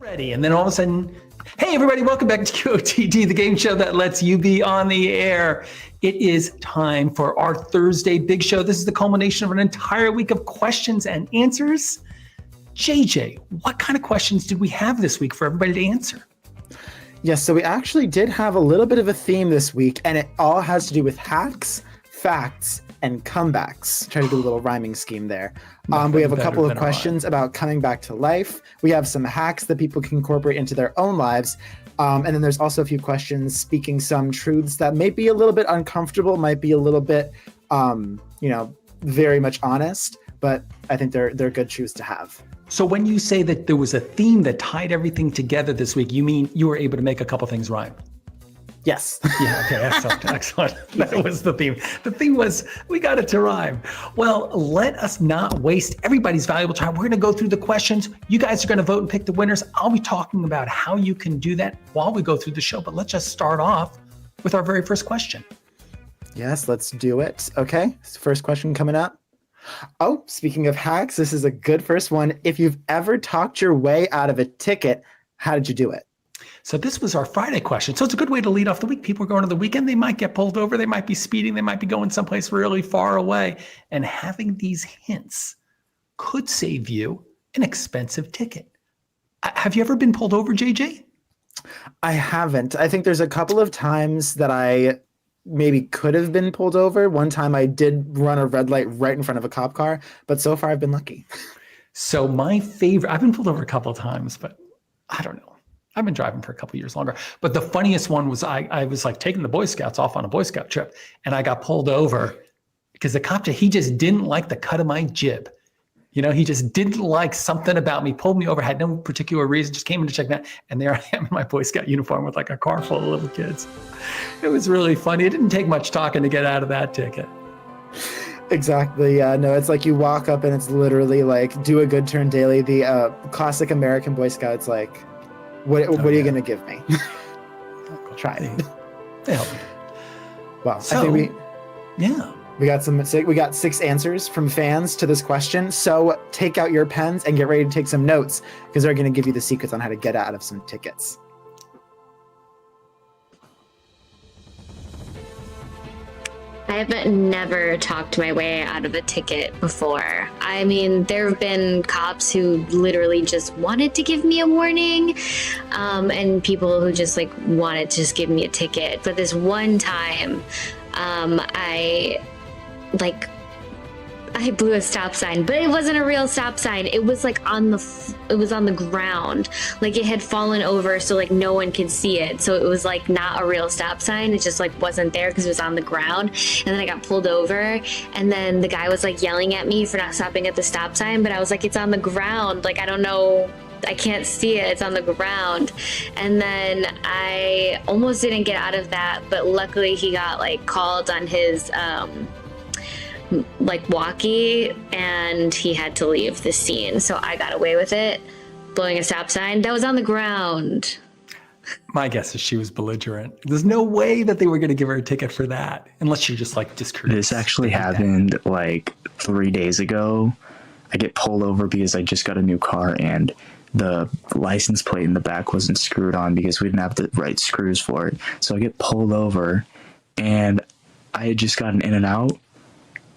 Ready, and then all of a sudden, hey everybody, welcome back to QOTD, the game show that lets you be on the air. It is time for our Thursday Big Show. This is the culmination of an entire week of questions and answers. JJ, what kind of questions did we have this week for everybody to answer? Yes, so we actually did have a little bit of a theme this week, and it all has to do with hacks, facts, and comebacks. Try to do a little rhyming scheme there. We have a couple of questions about coming back to life. We have some hacks that people can incorporate into their own lives. And then there's also a few questions speaking some truths that may be a little bit uncomfortable, might be a little bit, very much honest, but I think they're good truths to have. So when you say that there was a theme that tied everything together this week, you mean you were able to make a couple things rhyme? Yes. Yeah, okay, excellent. That was the theme. The theme was, we got it to rhyme. Well, let us not waste everybody's valuable time. We're gonna go through the questions. You guys are gonna vote and pick the winners. I'll be talking about how you can do that while we go through the show, but let's just start off with our very first question. Yes, let's do it. Okay, first question coming up. Oh, speaking of hacks, this is a good first one. If you've ever talked your way out of a ticket, how did you do it? So this was our Friday question. So it's a good way to lead off the week. People are going to the weekend. They might get pulled over. They might be speeding. They might be going someplace really far away. And having these hints could save you an expensive ticket. Have you ever been pulled over, JJ? I haven't. I think there's a couple of times that I maybe could have been pulled over. One time I did run a red light right in front of a cop car, but so far I've been lucky. So my favorite, I've been pulled over a couple of times, but I don't know. I've been driving for a couple of years longer. But the funniest one was I was like taking the Boy Scouts off on a Boy Scout trip, and I got pulled over because the cop, he just didn't like the cut of my jib. You know, he just didn't like something about me, pulled me over, had no particular reason, just came in to check that. And there I am in my Boy Scout uniform with like a car full of little kids. It was really funny. It didn't take much talking to get out of that ticket. Exactly. Yeah, no, it's like you walk up and it's literally like, do a good turn daily. The classic American Boy Scouts, like, what are you going to give me? Try it. They help me. Well, so, I think we got 6 answers from fans to this question. So take out your pens and get ready to take some notes because they're going to give you the secrets on how to get out of some tickets. I have never talked my way out of a ticket before. I mean, there have been cops who literally just wanted to give me a warning, and people who just like wanted to just give me a ticket. But this one time, I blew a stop sign, but it wasn't a real stop sign. It was like on the ground. Like it had fallen over so like no one could see it. So it was like not a real stop sign. It just like wasn't there because it was on the ground. And then I got pulled over, and then the guy was like yelling at me for not stopping at the stop sign, but I was like, it's on the ground. Like, I don't know. I can't see it. It's on the ground. And then I almost didn't get out of that, but luckily he got like called on his like walkie, and he had to leave the scene, so I got away with it, blowing a stop sign that was on the ground. My guess is she was belligerent. There's no way that they were going to give her a ticket for that, unless she just like discourteous. This actually happened like 3 days ago. I get pulled over because I just got a new car and the license plate in the back wasn't screwed on because we didn't have the right screws for it. So I get pulled over, and I had just gotten in and out.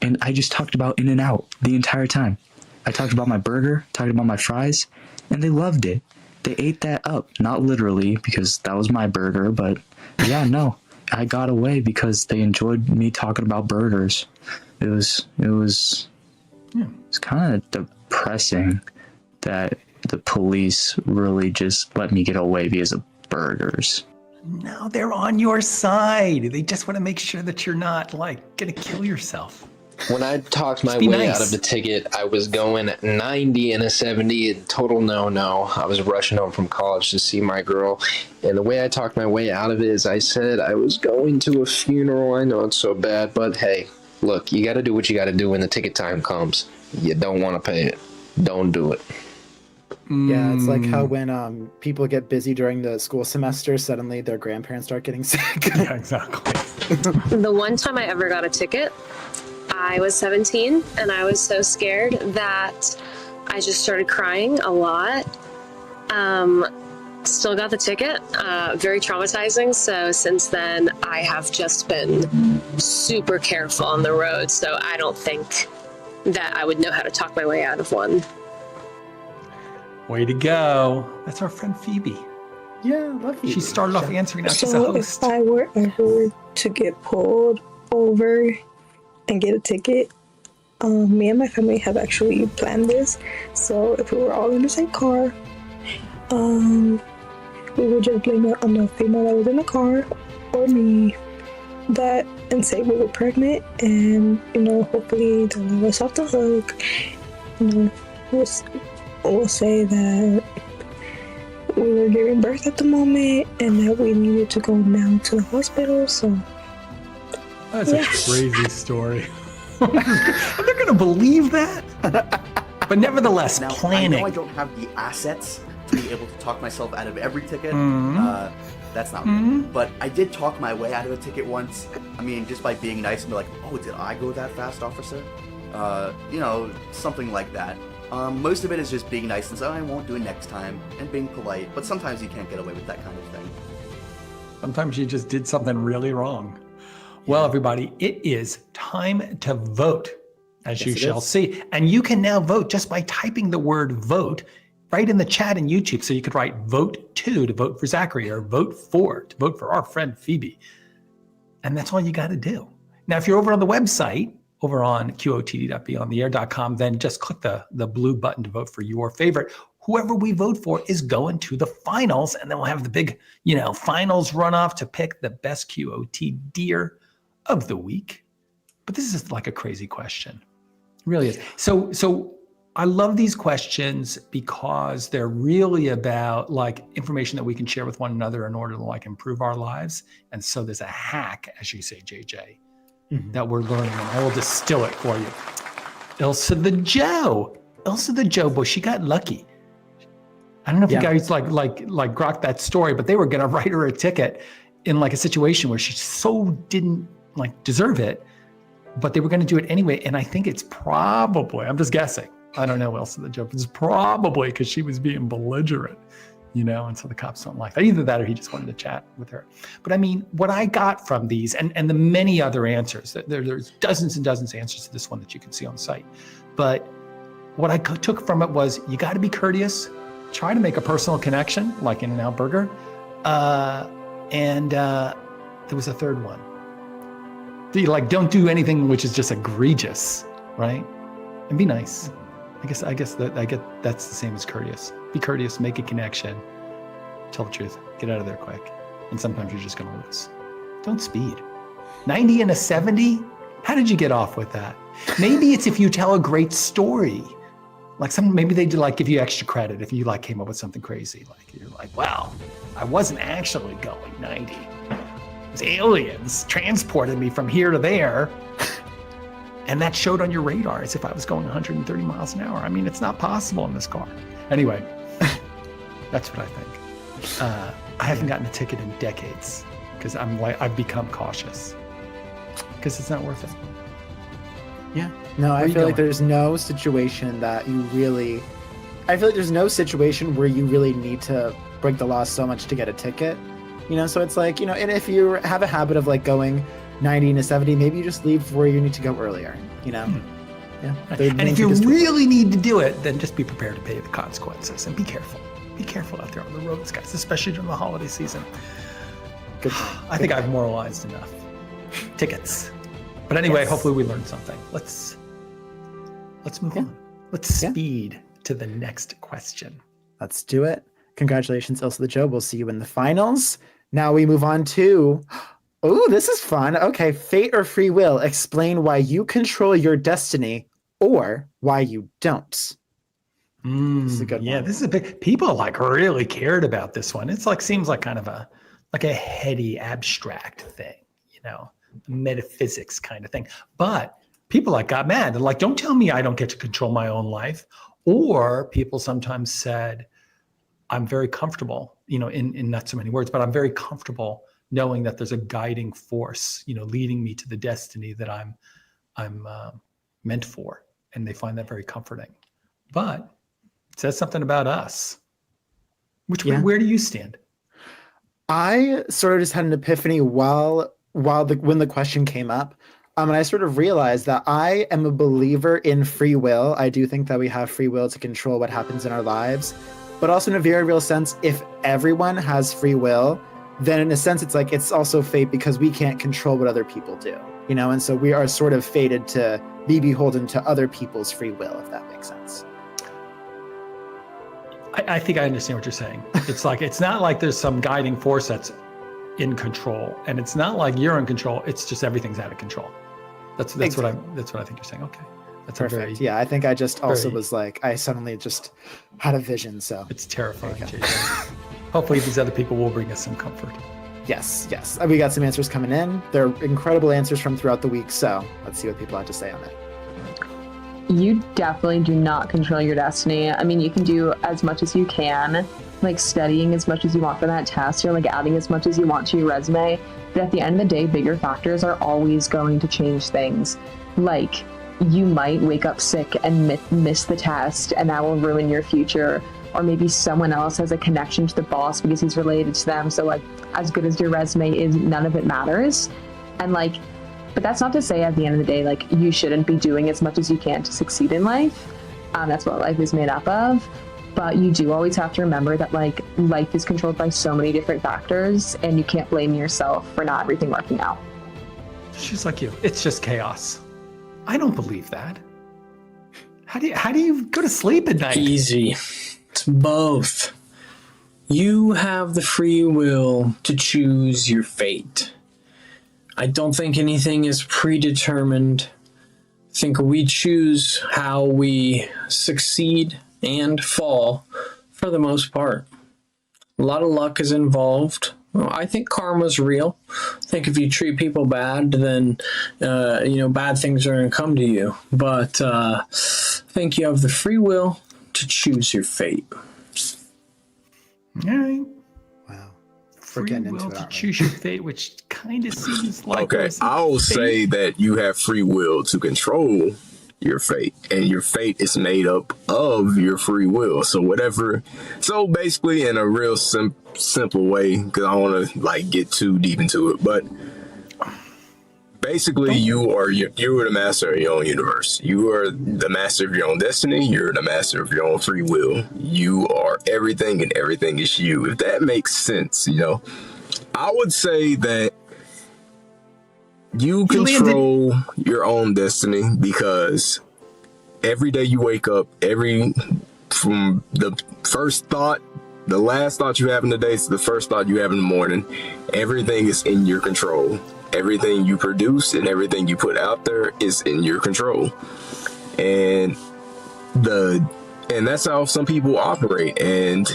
And I just talked about In-N-Out the entire time. I talked about my burger, talked about my fries, and they loved it. They ate that up. Not literally, because that was my burger, but yeah, no. I got away because they enjoyed me talking about burgers. It was kind of depressing that the police really just let me get away because of burgers. No, they're on your side. They just want to make sure that you're not like going to kill yourself. When I talked my way out of the ticket, I was going 90 and a 70, total no-no. I was rushing home from college to see my girl, and the way I talked my way out of it is I said I was going to a funeral. I know it's so bad, but hey, look, you got to do what you got to do when the ticket time comes. You don't want to pay it. Don't do it. Yeah, it's like how when people get busy during the school semester, suddenly their grandparents start getting sick. Yeah, exactly. The one time I ever got a ticket, I was 17, and I was so scared that I just started crying a lot. Still got the ticket. Very traumatizing. So since then, I have just been super careful on the road. So I don't think that I would know how to talk my way out of one. Way to go. That's our friend Phoebe. Yeah, love you. She started off answering. Now she's a So host. if I were ever to get pulled over and get a ticket, me and my family have actually planned this. So if we were all in the same car, we would just blame it on the female that was in the car or me, that, and say we were pregnant, and hopefully they'll let us off the hook. We'll say that we were giving birth at the moment and that we needed to go down to the hospital. So That's a crazy story. I'm not going to believe that. But nevertheless, Now, planning. I know I don't have the assets to be able to talk myself out of every ticket. That's not me. But I did talk my way out of a ticket once. I mean, just by being nice and be like, oh, did I go that fast, officer? Something like that. Most of it is just being nice and saying, I won't do it next time, and being polite. But sometimes you can't get away with that kind of thing. Sometimes you just did something really wrong. Well, everybody, it is time to vote, as you shall see. And you can now vote just by typing the word vote right in the chat in YouTube. So you could write vote 2 to vote for Zachary, or vote 4 to vote for our friend Phoebe. And that's all you got to do. Now, if you're over on the website, over on QOTD.BeOnTheAir.com, then just click the blue button to vote for your favorite. Whoever we vote for is going to the finals, and then we'll have the big, finals runoff to pick the best QOTDer of the week. But this is like a crazy question. It really is. So I love these questions because they're really about like information that we can share with one another in order to like improve our lives. And so there's a hack, as you say, JJ, that we're learning, and I will distill it for you. Ilsa the Joe, boy, she got lucky. I don't know if you guys like grokked that story, but they were gonna write her a ticket in like a situation where she so didn't like deserve it, but they were gonna do it anyway. And I think it's probably, I'm just guessing, I don't know, Ilsa the Joe, but it's probably because she was being belligerent, and so the cops don't like that. Either that or he just wanted to chat with her. But I mean, what I got from these and the many other answers, there's dozens and dozens of answers to this one that you can see on the site. But what I took from it was you got to be courteous, try to make a personal connection, like In-N-Out Burger. And there was a third one. Don't do anything which is just egregious, right? And be nice. I guess that's the same as courteous. Be courteous, make a connection, tell the truth, get out of there quick. And sometimes you're just gonna lose. Don't speed. 90 and a 70? How did you get off with that? Maybe it's if you tell a great story. Maybe they do give you extra credit if you came up with something crazy. You're like, wow, I wasn't actually going 90. Those aliens transported me from here to there. And that showed on your radar as if I was going 130 miles an hour. I mean, it's not possible in this car. Anyway, that's what I think. I haven't gotten a ticket in decades because I've become cautious because it's not worth it. Yeah. No, I feel like there's no situation that you really, there's no situation where you really need to break the law so much to get a ticket. So it's and if you have a habit of going 90 and a 70, maybe you just leave where you need to go earlier, Yeah. And if you really need to do it, then just be prepared to pay the consequences and be careful. Be careful out there on the roads, guys, especially during the holiday season. Good. I think I've moralized enough. Tickets. But anyway, hopefully we learned something. Let's move on. Let's speed to the next question. Let's do it. Congratulations, Ilsa the Joe. We'll see you in the finals. Now we move on to, this is fun. Okay, fate or free will. Explain why you control your destiny or why you don't. This is a good one. Yeah, this is a big, people really cared about this one. It's seems like kind of a heady, abstract thing, metaphysics kind of thing. But people got mad. They're like, don't tell me I don't get to control my own life. Or people sometimes said, I'm very comfortable, in not so many words, but I'm very comfortable knowing that there's a guiding force, leading me to the destiny that I'm meant for. And they find that very comforting. But it says something about us. Where do you stand? I sort of just had an epiphany when the question came up. And I sort of realized that I am a believer in free will. I do think that we have free will to control what happens in our lives. But also in a very real sense, if everyone has free will, then in a sense, it's also fate because we can't control what other people do, And so we are sort of fated to be beholden to other people's free will, if that makes sense. I think I understand what you're saying. It's not like there's some guiding force that's in control, and it's not like you're in control. It's just everything's out of control. That's what I think you're saying. Okay, that's perfect. I think I just also was I suddenly just had a vision. So it's terrifying. Jason. Hopefully, these other people will bring us some comfort. Yes. We got some answers coming in. They're incredible answers from throughout the week. So let's see what people have to say on it. You definitely do not control your destiny. I mean, you can do as much as you can, studying as much as you want for that test, or adding as much as you want to your resume. But at the end of the day, bigger factors are always going to change things. You might wake up sick and miss the test, and that will ruin your future. Or maybe someone else has a connection to the boss because he's related to them. So as good as your resume is, none of it matters. And but that's not to say at the end of the day, you shouldn't be doing as much as you can to succeed in life. That's what life is made up of. But you do always have to remember that life is controlled by so many different factors, and you can't blame yourself for not everything working out. She's like you. It's just chaos. I don't believe that. How do you go to sleep at night? Easy. It's both. You have the free will to choose your fate. I don't think anything is predetermined. I think we choose how we succeed and fall for the most part. A lot of luck is involved. Well, I think karma's real. I think if you treat people bad, then bad things are going to come to you. But I think you have the free will to choose your fate. All right. Wow. Free will to choose your fate, which kind of seems like okay. I'll say that you have free will to control your fate, and your fate is made up of your free will. So basically, in a real simple way, because I don't want to get too deep into it, but basically you are the master of your own universe. You are the master of your own destiny. You're the master of your own free will. You are everything, and everything is you. If that makes sense, I would say that you control your own destiny, because every day you wake up, from the first thought, the last thought you have in the day to the first thought you have in the morning, everything is in your control. Everything you produce and everything you put out there is in your control. And that's how some people operate. And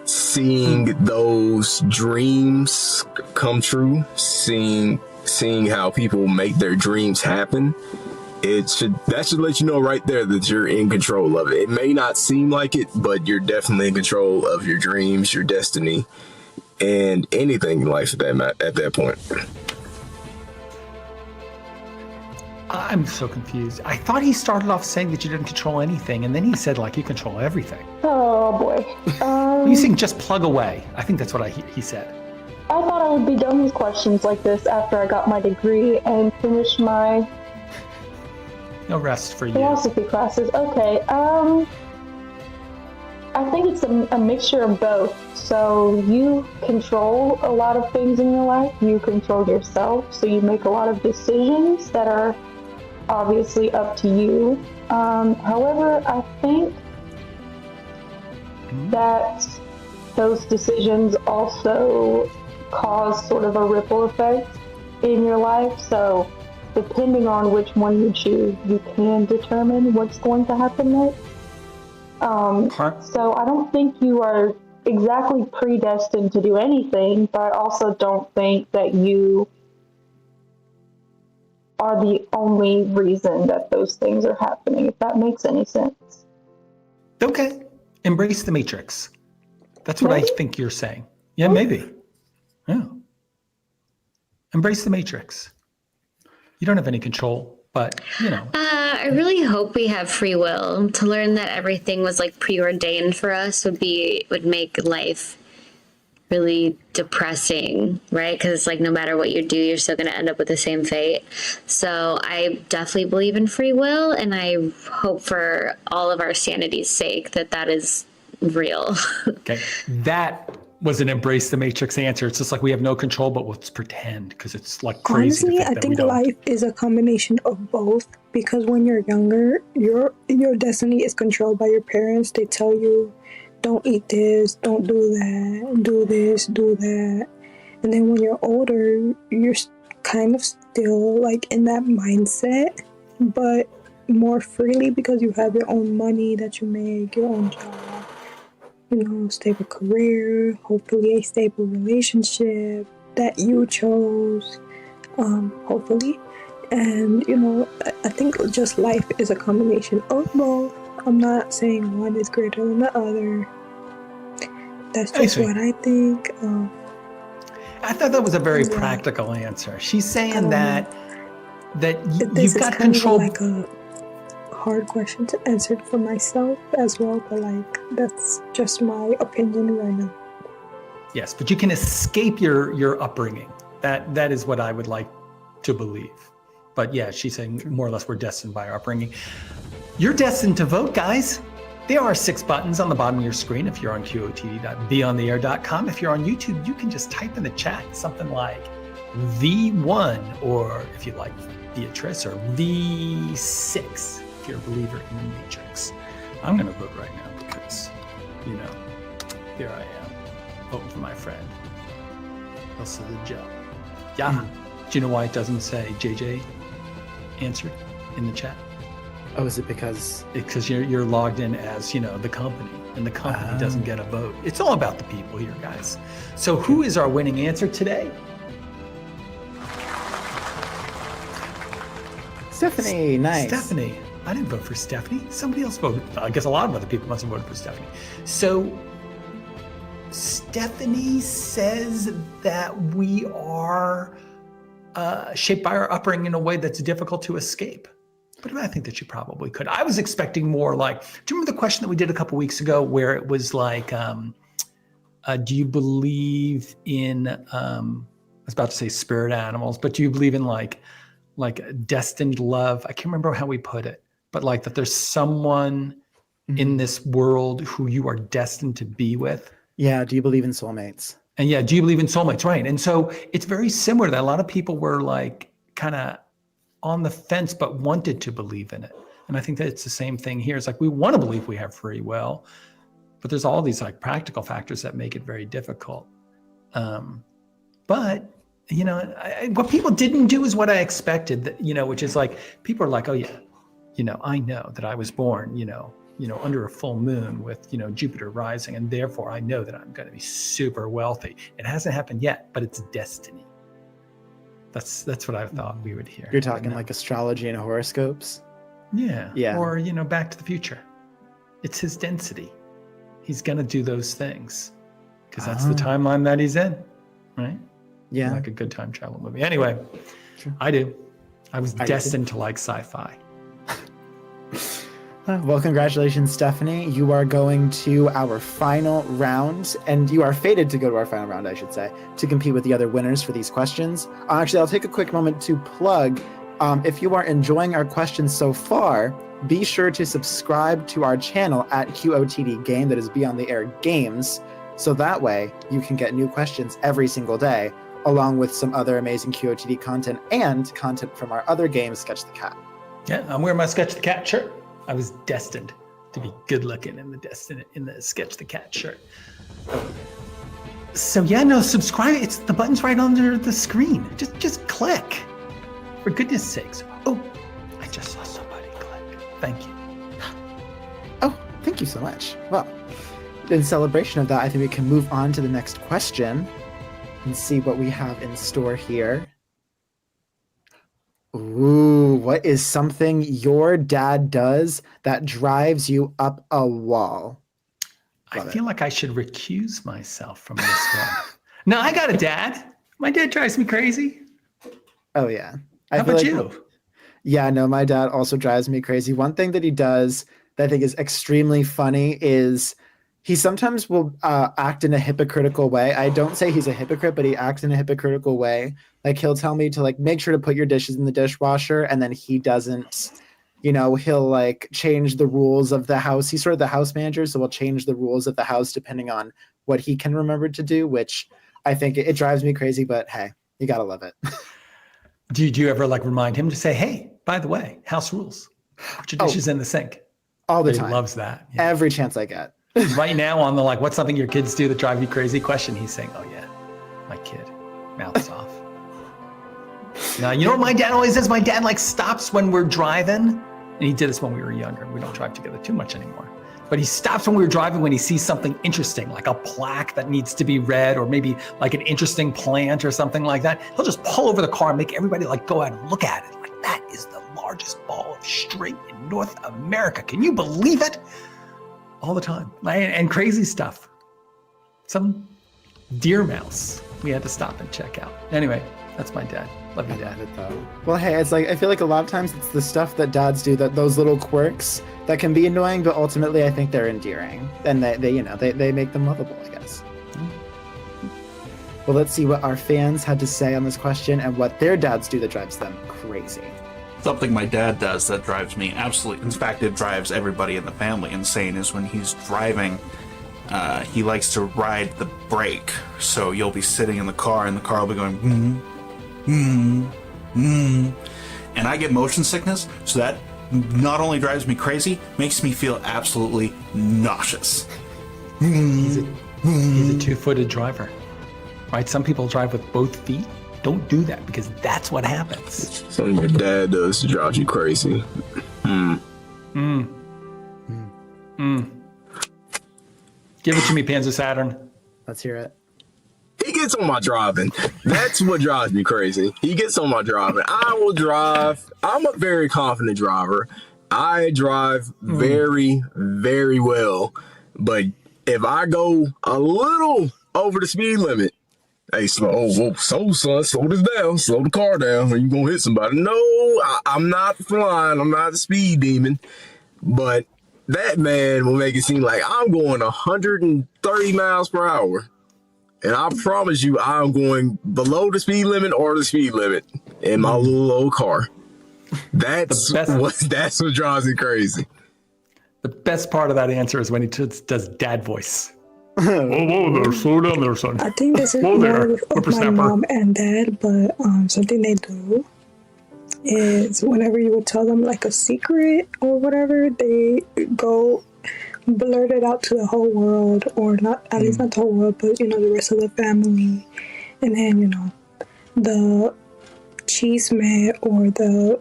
seeing those dreams come true, seeing how people make their dreams happen, that should let you know right there that you're in control of it. It may not seem like it, but you're definitely in control of your dreams, your destiny, and anything in life at that point. I'm so confused. I thought he started off saying that you didn't control anything, and then he said you control everything. Oh boy. He's saying just plug away. I think that's what he said. I thought I would be done with questions like this after I got my degree and finished my no rest for you. Philosophy classes. Okay. I think it's a mixture of both. So you control a lot of things in your life. You control yourself. So you make a lot of decisions that are obviously up to you. However, I think that those decisions also cause sort of a ripple effect in your life. So depending on which one you choose, you can determine what's going to happen next. So I don't think you are exactly predestined to do anything, but I also don't think that you are the only reason that those things are happening, if that makes any sense. Okay. Embrace the matrix. That's what I think you're saying. Yeah, maybe. Yeah. Embrace the matrix. You don't have any control But, you know. I really hope we have free will. To learn that everything was like preordained for us would make life really depressing, right? Because it's like no matter what you do, you're still going to end up with the same fate. So I definitely believe in free will, and I hope for all of our sanity's sake that is real. Okay, that was an embrace the matrix answer. It's just like we have no control, but let's pretend, because it's like crazy. Honestly, I think life is a combination of both, because when you're younger, your destiny is controlled by your parents. They tell you, don't eat this, don't do that, do this, do that. And then when you're older, you're kind of still like in that mindset, but more freely because you have your own money that you make, your own job, stable career, hopefully a stable relationship that you chose, hopefully. And, I think just life is a combination of both. I'm not saying one is greater than the other. That's just what I think. I thought that was a very practical answer. She's saying that you've got control. control. Like a hard question to answer for myself as well, but that's just my opinion right now. Yes, but you can escape your upbringing. That is what I would like to believe. But yeah, she's saying more or less we're destined by our upbringing. You're destined to vote, guys. There are 6 buttons on the bottom of your screen if you're on QOTD.BeOnTheAir.com. If you're on YouTube, you can just type in the chat something like V1, or if you like Beatrice, or V6 if you're a believer in the Matrix. I'm going to vote right now because, here I am, voting for my friend. Also the Joe. Yeah. Do you know why it doesn't say JJ answered in the chat? Oh, is it because? Because you're logged in as, the company, and the company doesn't get a vote. It's all about the people here, guys. So who is our winning answer today? Stephanie, nice. Stephanie. I didn't vote for Stephanie. Somebody else voted. I guess a lot of other people must have voted for Stephanie. So Stephanie says that we are shaped by our upbringing in a way that's difficult to escape. But I think that you probably could. I was expecting more like, do you remember the question that we did a couple weeks ago where it was like, do you believe in, I was about to say spirit animals, but do you believe in like destined love? I can't remember how we put it, but like that there's someone in this world who you are destined to be with. Yeah. Do you believe in soulmates? And yeah, do you believe in soulmates? Right. And so it's very similar that a lot of people were like kind of on the fence, but wanted to believe in it. And I think that it's the same thing here. It's like, we want to believe we have free will, but there's all these like practical factors that make it very difficult. But what people didn't do is what I expected, which is like, people are like, oh yeah, I know that I was born, under a full moon with, Jupiter rising, and therefore I know that I'm going to be super wealthy. It hasn't happened yet, but it's destiny. That's what I thought we would hear. You're talking like astrology and horoscopes? Yeah. Yeah. Or, Back to the Future. It's his density. He's going to do those things because that's the timeline that he's in, right? Yeah. Like a good time travel movie. Anyway, sure. I do. I was destined to like sci-fi. Well, congratulations, Stephanie. You are going to our final round, and you are fated to go to our final round, I should say, to compete with the other winners for these questions. Actually, I'll take a quick moment to plug. If you are enjoying our questions so far, be sure to subscribe to our channel at QOTD Game, that is Beyond the Air Games, so that way you can get new questions every single day, along with some other amazing QOTD content and content from our other game, Sketch the Cat. Yeah, I'm wearing my Sketch the Cat shirt. I was destined to be good looking in the Sketch the Cat shirt. So yeah, no, subscribe. It's the button's right under the screen. Just click. For goodness sakes. Oh, I just saw somebody click. Thank you. Oh, thank you so much. Well, in celebration of that, I think we can move on to the next question and see what we have in store here. Ooh, what is something your dad does that drives you up a wall? I feel like I should recuse myself from this one. No, I got a dad. My dad drives me crazy. Oh, yeah. How about you? Yeah, no, my dad also drives me crazy. One thing that he does that I think is extremely funny is he sometimes will act in a hypocritical way. I don't say he's a hypocrite, but he acts in a hypocritical way. Like he'll tell me to like make sure to put your dishes in the dishwasher, and then he doesn't. He'll like change the rules of the house. He's sort of the house manager, so we'll change the rules of the house depending on what he can remember to do, which I think it drives me crazy, but hey, you gotta love it. Do you ever like remind him to say, hey, by the way, house rules, put your dishes in the sink? All the He time. loves that. Yeah. Every chance I get. Right now on the like, what's something your kids do that drive you crazy question, he's saying, oh yeah, my kid, mouth's off. Now, you know what my dad always says? My dad like stops when we're driving, and he did this when we were younger. We don't drive together too much anymore. But he stops when we were driving when he sees something interesting, like a plaque that needs to be read, or maybe like an interesting plant or something like that. He'll just pull over the car and make everybody like go out and look at it. Like, that is the largest ball of string in North America. Can you believe it? All the time. And crazy stuff. Some deer mouse we had to stop and check out. Anyway, that's my dad. Love you, Dad. Well, hey, it's like I feel like a lot of times it's the stuff that dads do, that those little quirks that can be annoying, but ultimately I think they're endearing, and they make them lovable, I guess. Well, let's see what our fans had to say on this question and what their dads do that drives them crazy. Something my dad does that drives me absolutely, in fact, it drives everybody in the family insane, is when he's driving, he likes to ride the brake. So you'll be sitting in the car and the car will be going, and I get motion sickness, so that not only drives me crazy, makes me feel absolutely nauseous. He's a two-footed driver, right? Some people drive with both feet. Don't do that, because that's what happens. Something your dad does to drive you crazy. Give it to me, Panzer Saturn. Let's hear it. He gets on my driving. That's what drives me crazy. He gets on my driving. I will drive. I'm a very confident driver. I drive very, very well. But if I go a little over the speed limit, hey, slow this down. Slow the car down, or you gonna hit somebody. No, I'm not flying. I'm not a speed demon. But that man will make it seem like I'm going 130 miles per hour. And I promise you, I'm going below the speed limit or the speed limit in my little old car. That's what drives me crazy. The best part of that answer is when he does dad voice. Whoa there, slow down there, son. I think this is more of my mom and dad, but something they do is whenever you would tell them like a secret or whatever, they go blurt it out to the whole world, or not, at least not the whole world, but the rest of the family. And then the chisme, or the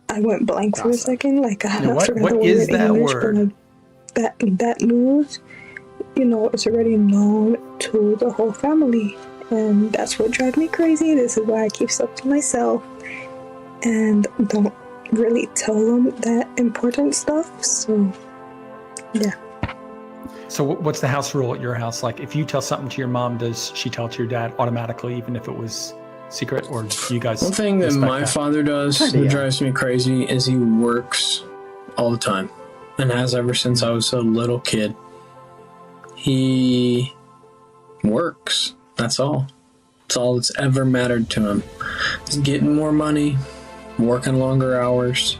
I went blank for a second, like I forgot the word is in that English, word? But that news, it's already known to the whole family, and that's what drives me crazy. This is why I keep stuff to myself and don't really tell them that important stuff. So yeah. So what's the house rule at your house? Like, if you tell something to your mom, does she tell it to your dad automatically, even if it was secret, or do you guys? One thing that my father does that drives me crazy is he works all the time, and has ever since I was a little kid. He works. That's all. That's all that's ever mattered to him. He's getting more money, working longer hours,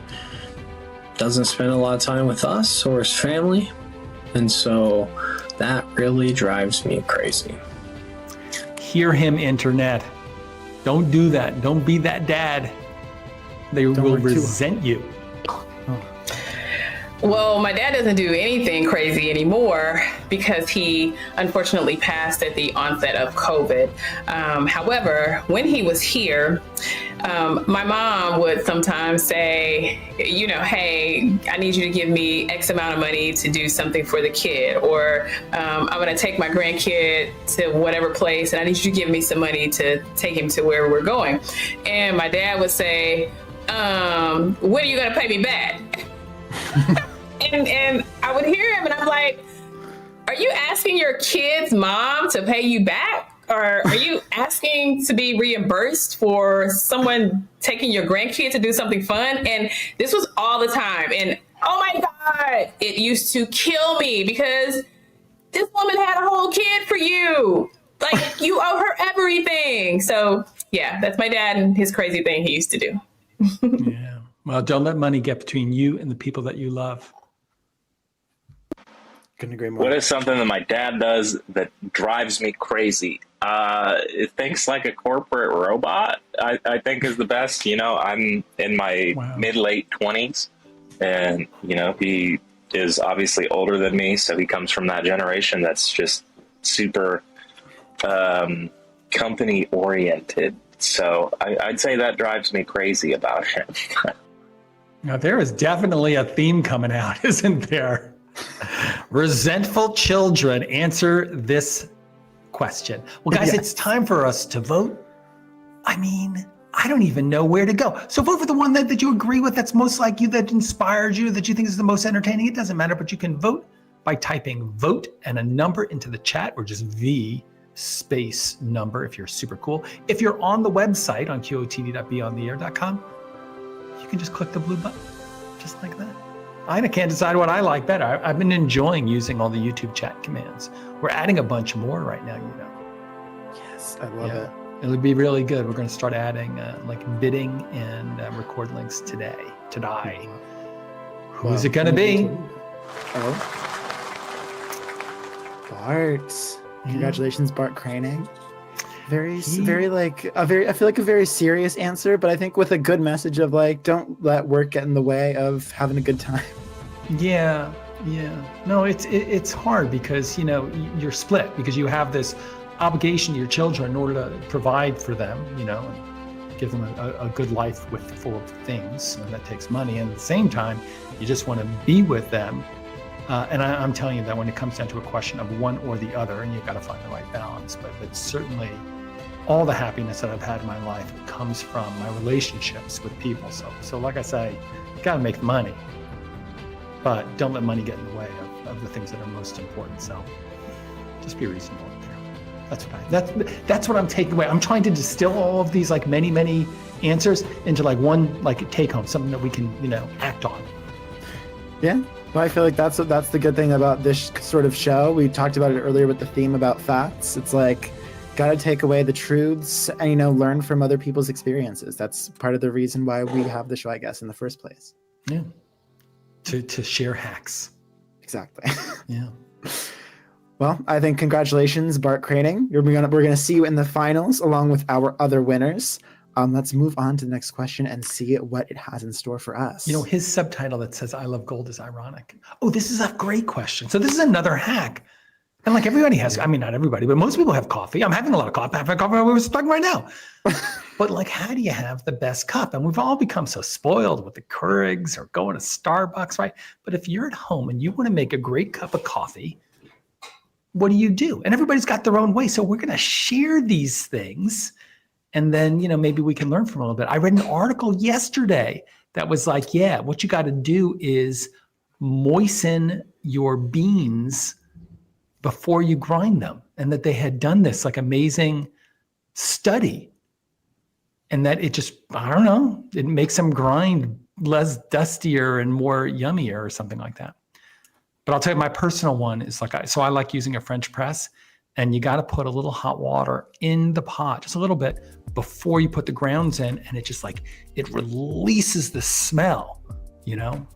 doesn't spend a lot of time with us or his family, and so that really drives me crazy. Hear him, internet. Don't do that. Don't be that dad. They will resent you. Well, my dad doesn't do anything crazy anymore because he unfortunately passed at the onset of COVID. However, when he was here, my mom would sometimes say, hey, I need you to give me X amount of money to do something for the kid, or I'm going to take my grandkid to whatever place and I need you to give me some money to take him to where we're going. And my dad would say, when are you going to pay me back? And I would hear him and I'm like, are you asking your kid's mom to pay you back? are you asking to be reimbursed for someone taking your grandkid to do something fun? And this was all the time. And oh my God, it used to kill me because this woman had a whole kid for you. Like, you owe her everything. So yeah, that's my dad and his crazy thing he used to do. Yeah. Well, don't let money get between you and the people that you love. Couldn't agree more. What is something that my dad does that drives me crazy? It thinks like a corporate robot, I think is the best. You know, I'm in my mid-late 20s, and, you know, he is obviously older than me, so he comes from that generation that's just super company-oriented. So I'd say that drives me crazy about him. Now, there is definitely a theme coming out, isn't there? Resentful children. Answer this question. Well, guys, It's time for us to vote. I mean, I don't even know where to go. So vote for the one that you agree with, that's most like you, that inspires you, that you think is the most entertaining. It doesn't matter, but you can vote by typing vote and a number into the chat, or just V space number if you're super cool. If you're on the website on QOTD.BeOnTheAir.com, you can just click the blue button, just like that. I can't decide what I like better. I've been enjoying using all the YouTube chat commands. We're adding a bunch more right now, you know. Yes, I love it. It'll be really good. We're going to start adding like bidding and record links today. Who is it going to be? Bart. Congratulations, Bart Craning. I feel like a very serious answer, but I think with a good message of like, don't let work get in the way of having a good time. Yeah. No, it's hard because, you know, you're split because you have this obligation to your children in order to provide for them, you know, and give them a good life full of things, and that takes money. And at the same time, you just want to be with them. And I'm telling you that when it comes down to a question of one or the other, and you've got to find the right balance, but certainly all the happiness that I've had in my life comes from my relationships with people. So like I say, you got to make money, but don't let money get in the way of the things that are most important. So just be reasonable out there. That's what I'm taking away. I'm trying to distill all of these like many answers into like one like take home, something that we can, you know, act on. Yeah. Well, I feel like that's the good thing about this sort of show. We talked about it earlier with the theme about facts. It's like, got to take away the truths and, you know, learn from other people's experiences. That's part of the reason why we have the show, I guess, in the first place. Yeah. To share hacks. Exactly. Yeah. Well, I think congratulations, Bart Craning. We're gonna see you in the finals along with our other winners. Let's move on to the next question and see what it has in store for us. You know, his subtitle that says "I love gold" is ironic. Oh, this is a great question. So this is another hack. And like everybody has, I mean, not everybody, but most people have coffee. I'm having a lot of coffee. I'm having coffee. We were talking right now. But like, how do you have the best cup? And we've all become so spoiled with the Keurigs or going to Starbucks, right? But if you're at home and you want to make a great cup of coffee, what do? And everybody's got their own way. So we're going to share these things. And then, you know, maybe we can learn from a little bit. I read an article yesterday that was like, yeah, what you got to do is moisten your beans before you grind them, and that they had done this like amazing study, and that it just, I don't know, it makes them grind less dustier and more yummier or something like that. But I'll tell you, my personal one is like, I like using a French press, and you got to put a little hot water in the pot, just a little bit, before you put the grounds in, and it just like, it releases the smell, you know,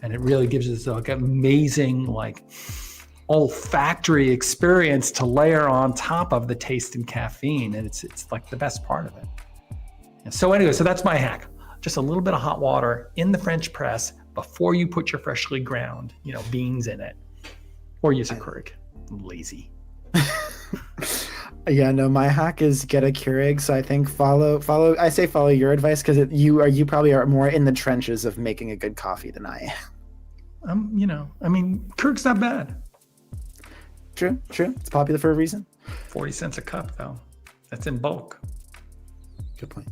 and it really gives us like amazing like olfactory experience to layer on top of the taste and caffeine, and it's like the best part of it. So anyway, so that's my hack. Just a little bit of hot water in the French press before you put your freshly ground, you know, beans in it, or use a Keurig. I'm lazy. Yeah, no, my hack is get a Keurig. So I think follow your advice, because you probably are more in the trenches of making a good coffee than I am. You know, I mean, Keurig's not bad. True. It's popular for a reason. 40 cents a cup, though. That's in bulk. Good point.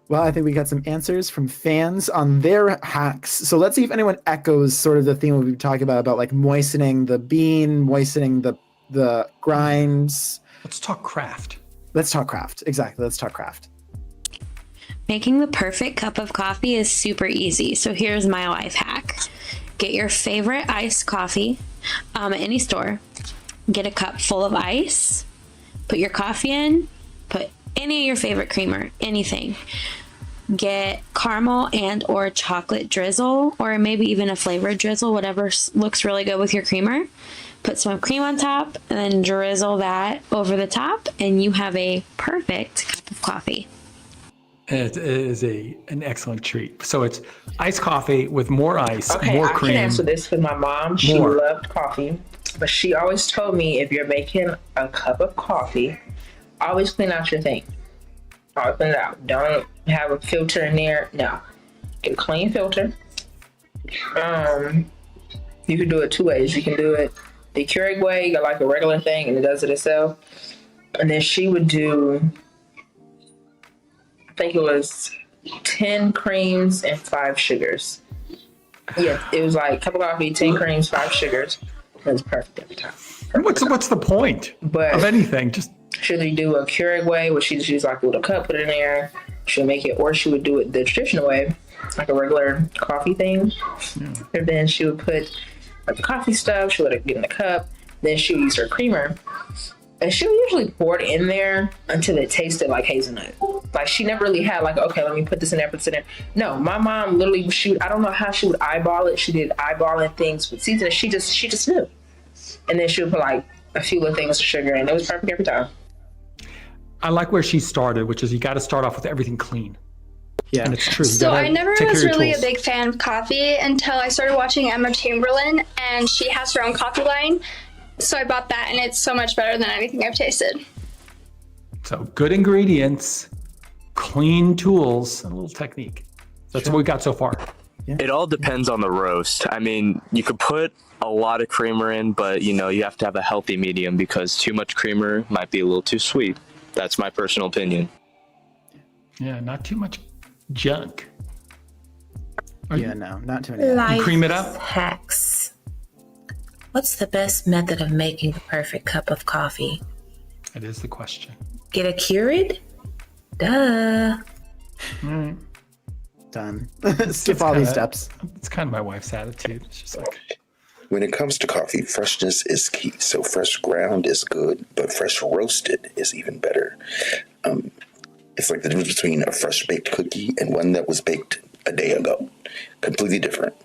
Well, I think we got some answers from fans on their hacks. So let's see if anyone echoes sort of the theme we've been talking about like moistening the bean, moistening the the grinds. Let's talk craft. Exactly. Let's talk craft. Making the perfect cup of coffee is super easy. So here's my life hack. Get your favorite iced coffee at any store. Get a cup full of ice. Put your coffee in. Put any of your favorite creamer, anything. Get caramel and or chocolate drizzle, or maybe even a flavored drizzle, whatever looks really good with your creamer. Put some cream on top and then drizzle that over the top, and you have a perfect cup of coffee. It is an excellent treat. So it's iced coffee with more ice, more cream. I can answer this with my mom. She loved coffee, but she always told me if you're making a cup of coffee, always clean out your thing. Always clean it out. Don't have a filter in there. No. Get a clean filter. You can do it two ways. You can do it the Keurig way. You got like a regular thing and it does it itself. And then she would do, I think it was 10 creams and 5 sugars. Yeah, it was like a cup of coffee, 10 creams, 5 sugars. It was perfect every time. What's the point of anything? Just I like where she started, which is you got to start off with everything clean. Yeah, and it's true. So I never was really a big fan of coffee until I started watching Emma Chamberlain, and she has her own coffee line. So I bought that, and it's so much better than anything I've tasted. So good ingredients, clean tools, and a little technique. That's what we got so far. Yeah. It all depends on the roast. I mean, you could put a lot of creamer in, but you have to have a healthy medium because too much creamer might be a little too sweet. That's my personal opinion. Yeah, not too much junk. No, not too many. You cream it up. Hacks. What's the best method of making the perfect cup of coffee? That is the question. Get a Keurig? Duh. All right. Done. Skip all these steps. It's kind of my wife's attitude. It's just like, when it comes to coffee, freshness is key. So fresh ground is good, but fresh roasted is even better. It's like the difference between a fresh baked cookie and one that was baked a day ago. Completely different.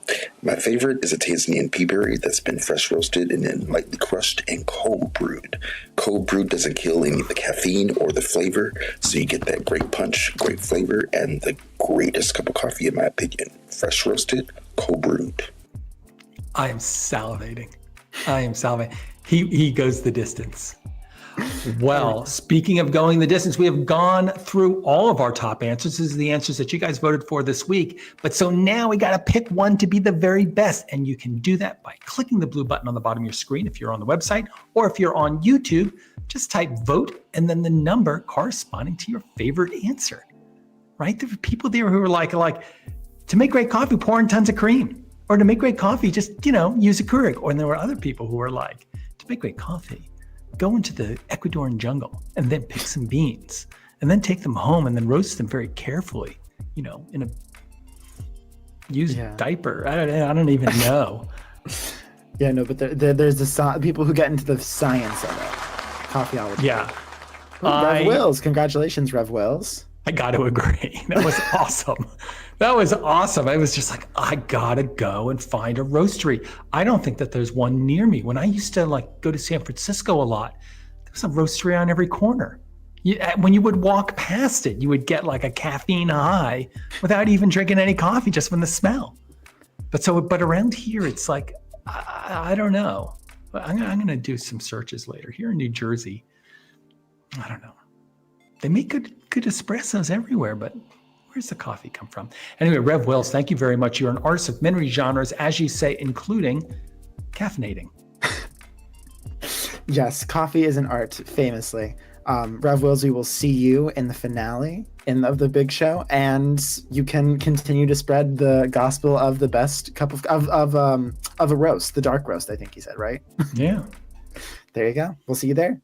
My favorite is a Tanzanian pea berry that's been fresh roasted and then lightly crushed and cold brewed. Cold brewed doesn't kill any of the caffeine or the flavor, so you get that great punch, great flavor, and the greatest cup of coffee in my opinion. Fresh roasted, cold brewed. I am salivating. He goes the distance. Well, speaking of going the distance, we have gone through all of our top answers. This is the answers that you guys voted for this week. But so now we got to pick one to be the very best. And you can do that by clicking the blue button on the bottom of your screen if you're on the website, or if you're on YouTube, just type vote and then the number corresponding to your favorite answer, right? There were people there who were like, to make great coffee, pour in tons of cream. Or to make great coffee, just, use a Keurig. Or there were other people who were like, to make great coffee, go into the Ecuadorian jungle and then pick some beans and then take them home and then roast them very carefully, in a used diaper. I don't even know. Yeah, no, but there's the people who get into the science of it. Coffeeology. Yeah. Rev Wills. Congratulations, Rev Wills. I got to agree. That was awesome. That was awesome. I was just like, I gotta go and find a roastery. I don't think that there's one near me. When I used to go to San Francisco a lot, there was a roastery on every corner. When you would walk past it, you would get like a caffeine high without even drinking any coffee, just from the smell. But around here, it's like, I don't know. I'm gonna do some searches later. Here in New Jersey, I don't know. They make good espressos everywhere, but where's the coffee come from? Anyway, Rev Wills, thank you very much. You're an artist of many genres, as you say, including caffeinating. Yes, coffee is an art, famously. Rev Wills, we will see you in the finale of the Big Show, and you can continue to spread the gospel of the best cup of a roast, the dark roast, I think you said, right? Yeah. There you go. We'll see you there.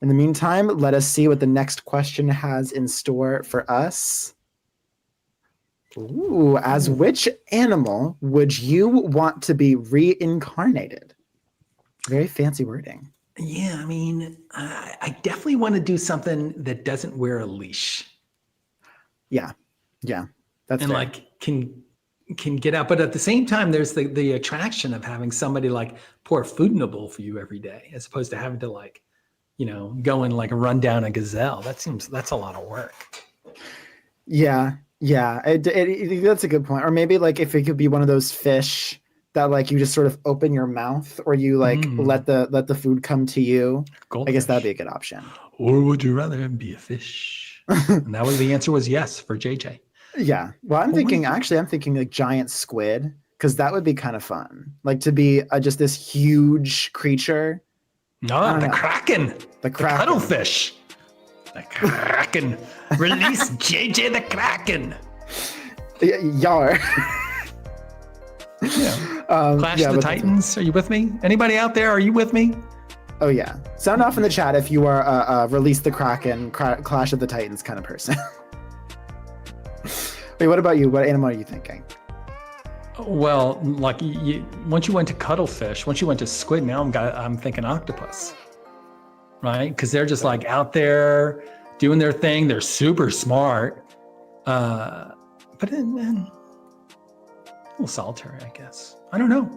In the meantime, let us see what the next question has in store for us. Ooh, as which animal would you want to be reincarnated? Very fancy wording. Yeah, I mean, I definitely want to do something that doesn't wear a leash. Yeah, that's and fair. like can get out, but at the same time, there's the attraction of having somebody like pour food in a bowl for you every day, as opposed to having to like, go and like run down a gazelle. That's a lot of work. Yeah, that's a good point. Or maybe like if it could be one of those fish that like you just sort of open your mouth, or you like let the food come to you. Goldfish. I guess that'd be a good option. Or would you rather be a fish? And that was the answer was yes for JJ. Yeah. Well, I'm thinking like giant squid, because that would be kind of fun. Like to be just this huge creature. No, the kraken. The kraken. Cuttlefish. The kraken. Release JJ the kraken. Yar. Clash of the Titans. Are you with me? Anybody out there? Are you with me? Oh yeah. Sound off in the chat if you are a Release the Kraken, Clash of the Titans kind of person. Wait, what about you? What animal are you thinking? Well, like once you went to cuttlefish, once you went to squid, now I'm thinking octopus, right? Because they're just like out there doing their thing. They're super smart, but then a little solitary, I guess. I don't know.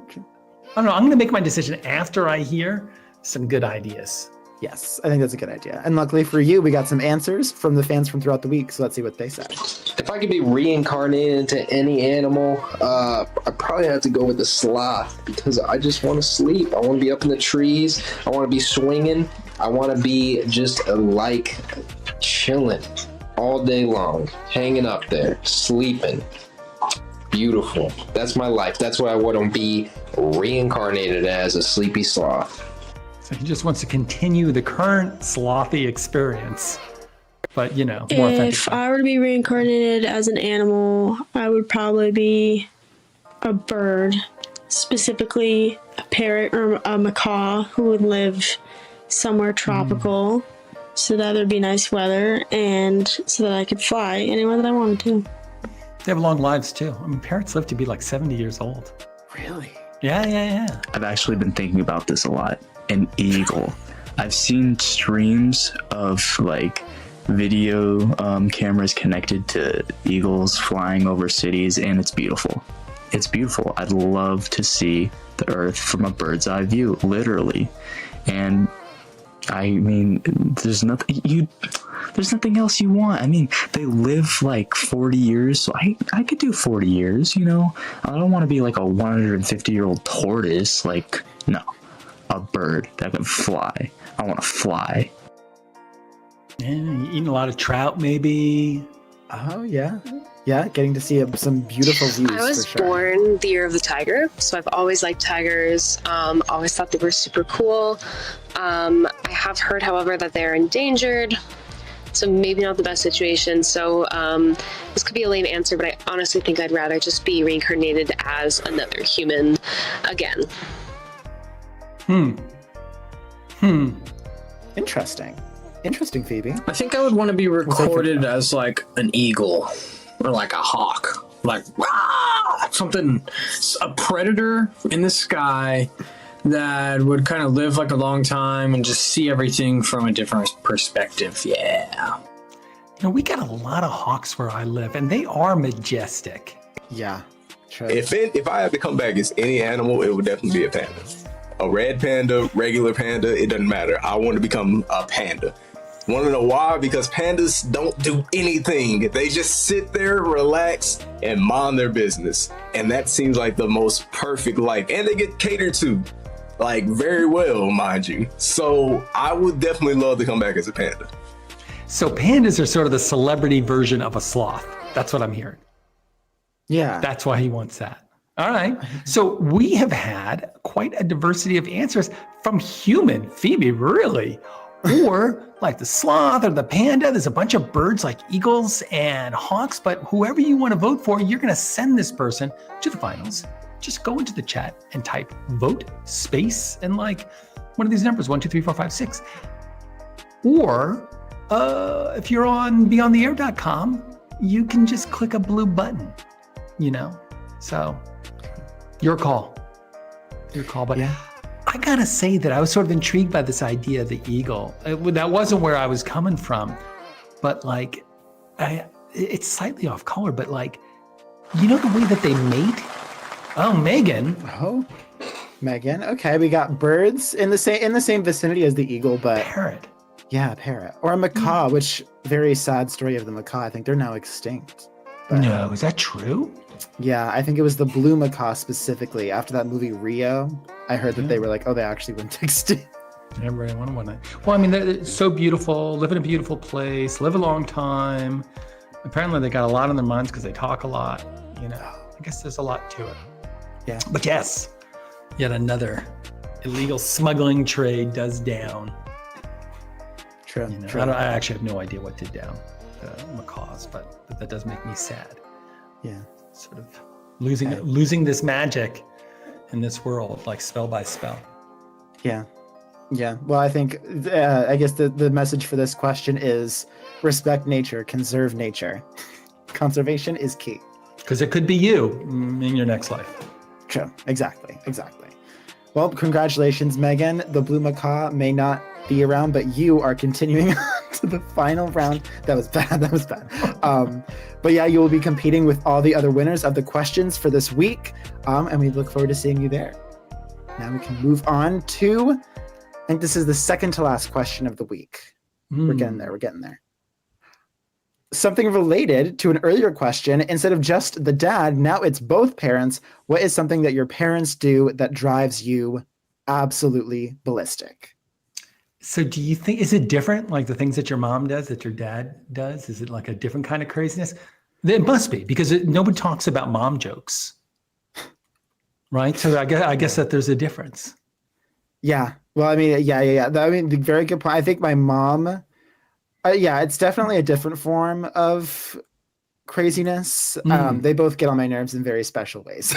I'm going to make my decision after I hear some good ideas. Yes, I think that's a good idea. And luckily for you, we got some answers from the fans from throughout the week. So let's see what they said. If I could be reincarnated into any animal, I'd probably have to go with the sloth, because I just want to sleep. I want to be up in the trees. I want to be swinging. I want to be just like chilling all day long, hanging up there, sleeping. Beautiful. That's my life. That's what I want to be reincarnated as, a sleepy sloth. So he just wants to continue the current slothy experience, but more authentic. If I were to be reincarnated as an animal, I would probably be a bird, specifically a parrot or a macaw who would live somewhere tropical, so that there'd be nice weather and so that I could fly anywhere that I wanted to. They have long lives too. I mean, parrots live to be like 70 years old. Really? Yeah. I've actually been thinking about this a lot. An eagle. I've seen streams of like video cameras connected to eagles flying over cities, and it's beautiful. It's beautiful. I'd love to see the earth from a bird's eye view, literally. And I mean, there's nothing else you want. I mean, they live like 40 years, so I could do 40 years, I don't want to be like a 150-year-old tortoise. Like, no. A bird that can fly. I want to fly. Yeah, eating a lot of trout, maybe. Oh, yeah. Yeah, getting to see some beautiful views. I was born the year of the tiger, so I've always liked tigers. Always thought they were super cool. I have heard, however, that they're endangered, so maybe not the best situation. So this could be a lame answer, but I honestly think I'd rather just be reincarnated as another human again. Interesting, Phoebe. I think I would want to be recorded as like an eagle or like a hawk, like something, a predator in the sky that would kind of live like a long time and just see everything from a different perspective. Yeah. We got a lot of hawks where I live, and they are majestic. Yeah. True. If I had to come back as any animal, it would definitely be a panda. A red panda, regular panda, it doesn't matter. I want to become a panda. Want to know why? Because pandas don't do anything. They just sit there, relax, and mind their business. And that seems like the most perfect life. And they get catered to, like, very well, mind you. So I would definitely love to come back as a panda. So pandas are sort of the celebrity version of a sloth. That's what I'm hearing. Yeah. That's why he wants that. All right. So we have had quite a diversity of answers from human, Phoebe, really. Or like the sloth or the panda. There's a bunch of birds like eagles and hawks, but whoever you want to vote for, you're going to send this person to the finals. Just go into the chat and type vote space and one of these numbers, 1, 2, 3, 4, 5, 6. Or if you're on BeOnTheAir.com, you can just click a blue button, So your call. But yeah. I gotta say that I was sort of intrigued by this idea of the eagle. That wasn't where I was coming from, but it's slightly off color, but the way that they mate. Oh, Megan. Oh, Megan. Okay, we got birds in the same vicinity as the eagle, but parrot. Yeah, parrot or a macaw. Which very sad story of the macaw. I think they're now extinct. But, no, is that true? Yeah, I think it was the blue macaw specifically. After that movie Rio, I heard that they were like, oh, they actually went extinct. Yeah, right. Well, I mean, they're so beautiful, live in a beautiful place, live a long time. Apparently, they got a lot on their minds because they talk a lot. I guess there's a lot to it. Yeah. But yes, yet another illegal smuggling trade does down. True. I actually have no idea what did down the macaws, but that does make me sad. Yeah. Sort of losing this magic in this world, like spell by spell. Yeah. Well, I think I guess the message for this question is respect nature, conserve nature. Conservation is key. Because it could be you in your next life. True. Exactly. Well, congratulations, Megan. The blue macaw may not be around, but you are continuing on to the final round. That was bad. But yeah, you will be competing with all the other winners of the questions for this week. And we look forward to seeing you there. Now we can move on to, I think this is the second to last question of the week. We're getting there. Something related to an earlier question, instead of just the dad, now it's both parents. What is something that your parents do that drives you absolutely ballistic? So do you think, is it different? Like the things that your mom does, that your dad does? Is it like a different kind of craziness? It must be, because nobody talks about mom jokes, right? So I guess that there's a difference. Yeah. Well, I mean, yeah. I mean, very good point. I think my mom, it's definitely a different form of craziness. They both get on my nerves in very special ways.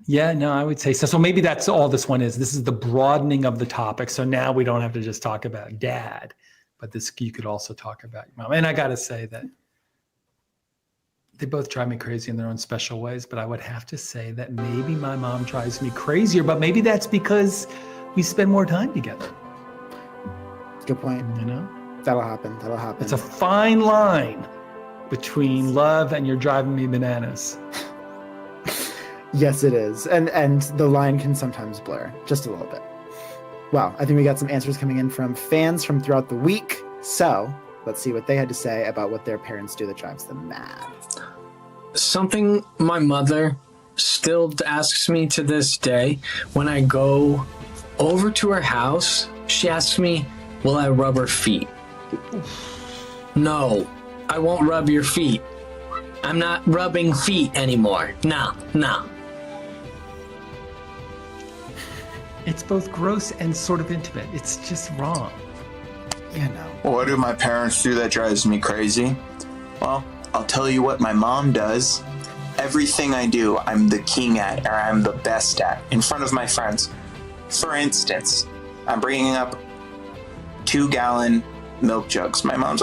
Yeah, no, I would say so. So maybe that's all this one is. This is the broadening of the topic. So now we don't have to just talk about dad, but you could also talk about your mom. And I got to say that they both drive me crazy in their own special ways, but I would have to say that maybe my mom drives me crazier, but maybe that's because we spend more time together. Good point. That'll happen. It's a fine line between love and you're driving me bananas. Yes, it is. And the line can sometimes blur just a little bit. Well, I think we got some answers coming in from fans from throughout the week. So let's see what they had to say about what their parents do that drives them mad. Something my mother still asks me to this day when I go over to her house, she asks me, will I rub her feet? No, I won't rub your feet. I'm not rubbing feet anymore. No. It's both gross and sort of intimate. It's just wrong. Yeah, no. Well, what do my parents do that drives me crazy? Well, I'll tell you what my mom does. Everything I do, I'm the king at, or I'm the best at, in front of my friends. For instance, I'm bringing up 2-gallon milk jugs. My mom's,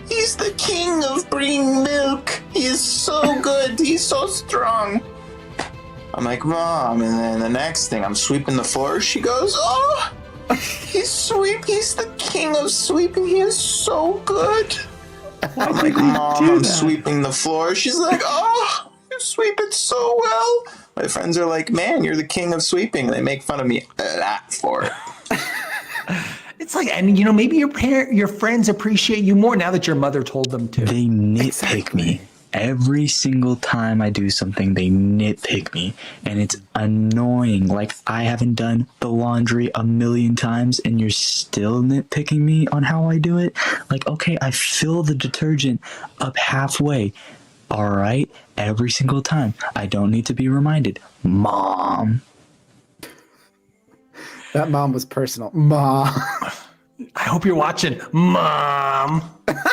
he's the king of bringing milk. He is so good. He's so strong. I'm like, Mom, and then the next thing, I'm sweeping the floor. She goes, he's the king of sweeping. He is so good. I'm like, Mom, I'm sweeping the floor. She's like, you sweep it so well. My friends are like, man, you're the king of sweeping. They make fun of me a lot for it. It's like, and maybe your friends appreciate you more now that your mother told them to. They nitpick me. Every single time I do something, they nitpick me, and it's annoying. Like, I haven't done the laundry 1,000,000 times, and you're still nitpicking me on how I do it? Like, okay, I fill the detergent up halfway. All right, every single time. I don't need to be reminded. Mom. That mom was personal. Mom. I hope you're watching, Mom.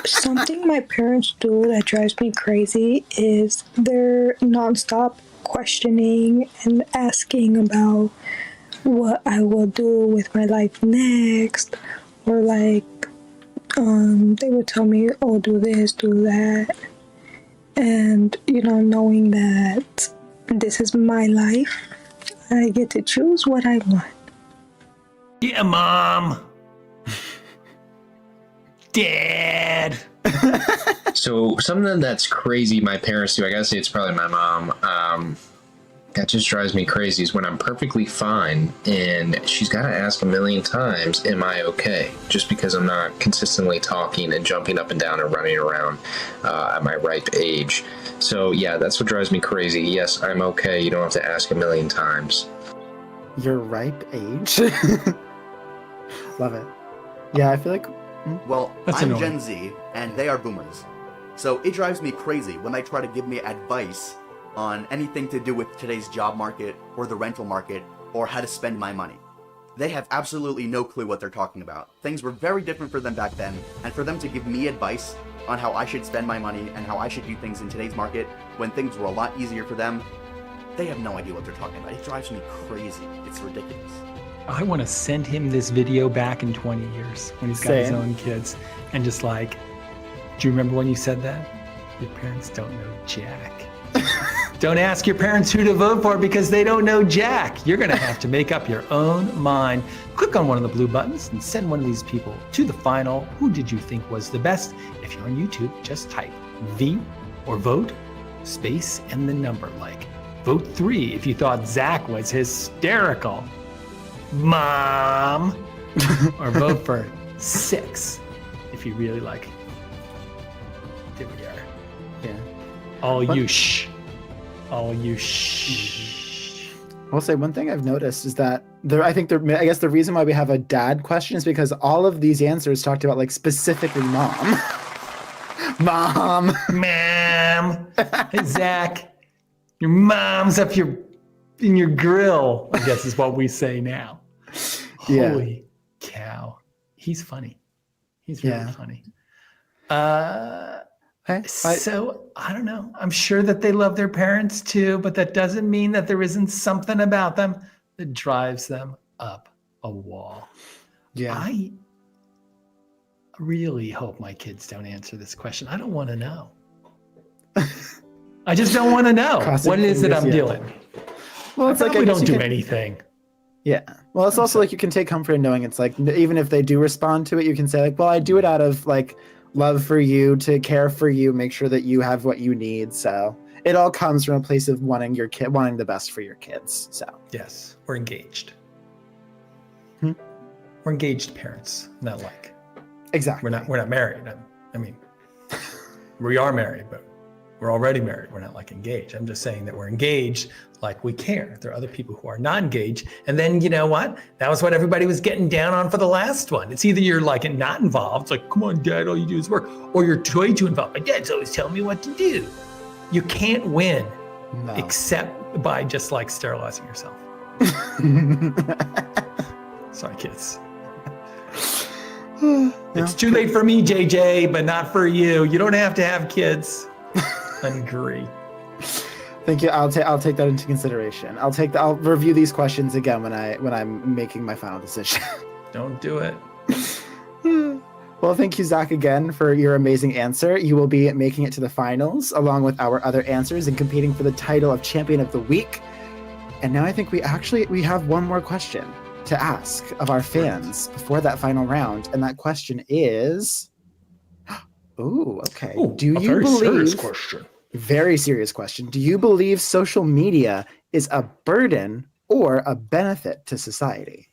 Something my parents do that drives me crazy is their nonstop questioning and asking about what I will do with my life next, or like they would tell me, oh, do this, do that, and knowing that this is my life, I get to choose what I want. Yeah, Mom. Dad. So something that's crazy my parents do, I gotta say it's probably my mom, that just drives me crazy, is when I'm perfectly fine and she's got to ask a million times, am I okay? Just because I'm not consistently talking and jumping up and down and running around at my ripe age. So yeah, that's what drives me crazy. Yes, I'm okay. You don't have to ask a million times. Your ripe age? Love it. Yeah, I feel like... Well, That's I'm annoying. Gen Z, and they are boomers. So it drives me crazy when they try to give me advice on anything to do with today's job market or the rental market or how to spend my money. They have absolutely no clue what they're talking about. Things were very different for them back then, and for them to give me advice on how I should spend my money and how I should do things in today's market when things were a lot easier for them, they have no idea what they're talking about. It drives me crazy. It's ridiculous. I want to send him this video back in 20 years when he's got his Same. own kids and just like, do you remember when you said that? Your parents don't know jack. Don't ask your parents who to vote for because they don't know jack. You're going to have to make up your own mind. Click on one of the blue buttons and send one of these people to the final. Who did you think was the best? If you're on YouTube, just type V or vote, space, and the number. Like vote 3 if you thought Zach was hysterical. Mom. Or vote for 6 if you really like. There we are. Yeah. All you shh. All you shh. I'll say one thing I've noticed is that I guess the reason why we have a dad question is because all of these answers talked about like specifically mom. Mom. Mom. Hey, Zach, your mom's up in your grill, I guess is what we say now. Yeah. Holy cow. He's funny. He's really funny. So I don't know. I'm sure that they love their parents too, but that doesn't mean that there isn't something about them that drives them up a wall. Yeah. I really hope my kids don't answer this question. I don't want to know. I just don't want to know what it is that I'm doing. Well, it's I like we I guess don't you do can- anything. Yeah. Well, it's also like you can take comfort in knowing it's like even if they do respond to it, you can say like, well, I do it out of like love for you, to care for you, make sure that you have what you need. So it all comes from a place of wanting the best for your kids. So yes, we're engaged. Hmm? We're engaged parents, not like exactly. We're not married. I mean, we are married, but we're already married. We're not like engaged. I'm just saying that we're engaged, like we care. There are other people who are not engaged. And then you know what? That was what everybody was getting down on for the last one. It's either you're like not involved, it's like, come on, Dad, all you do is work, or you're way too involved. My dad's always telling me what to do. You can't win except by just like sterilizing yourself. Sorry, kids. It's too late for me, JJ, but not for you. You don't have to have kids. Agree. Thank you. I'll take that into consideration. I'll review these questions again when I'm making my final decision. Don't do it. Well, thank you, Zach, again for your amazing answer. You will be making it to the finals along with our other answers and competing for the title of Champion of the Week. And now I think we have one more question to ask of our fans before that final round, and that question is, okay. Do you very believe? serious question. Very serious question. Do you believe social media is a burden or a benefit to society?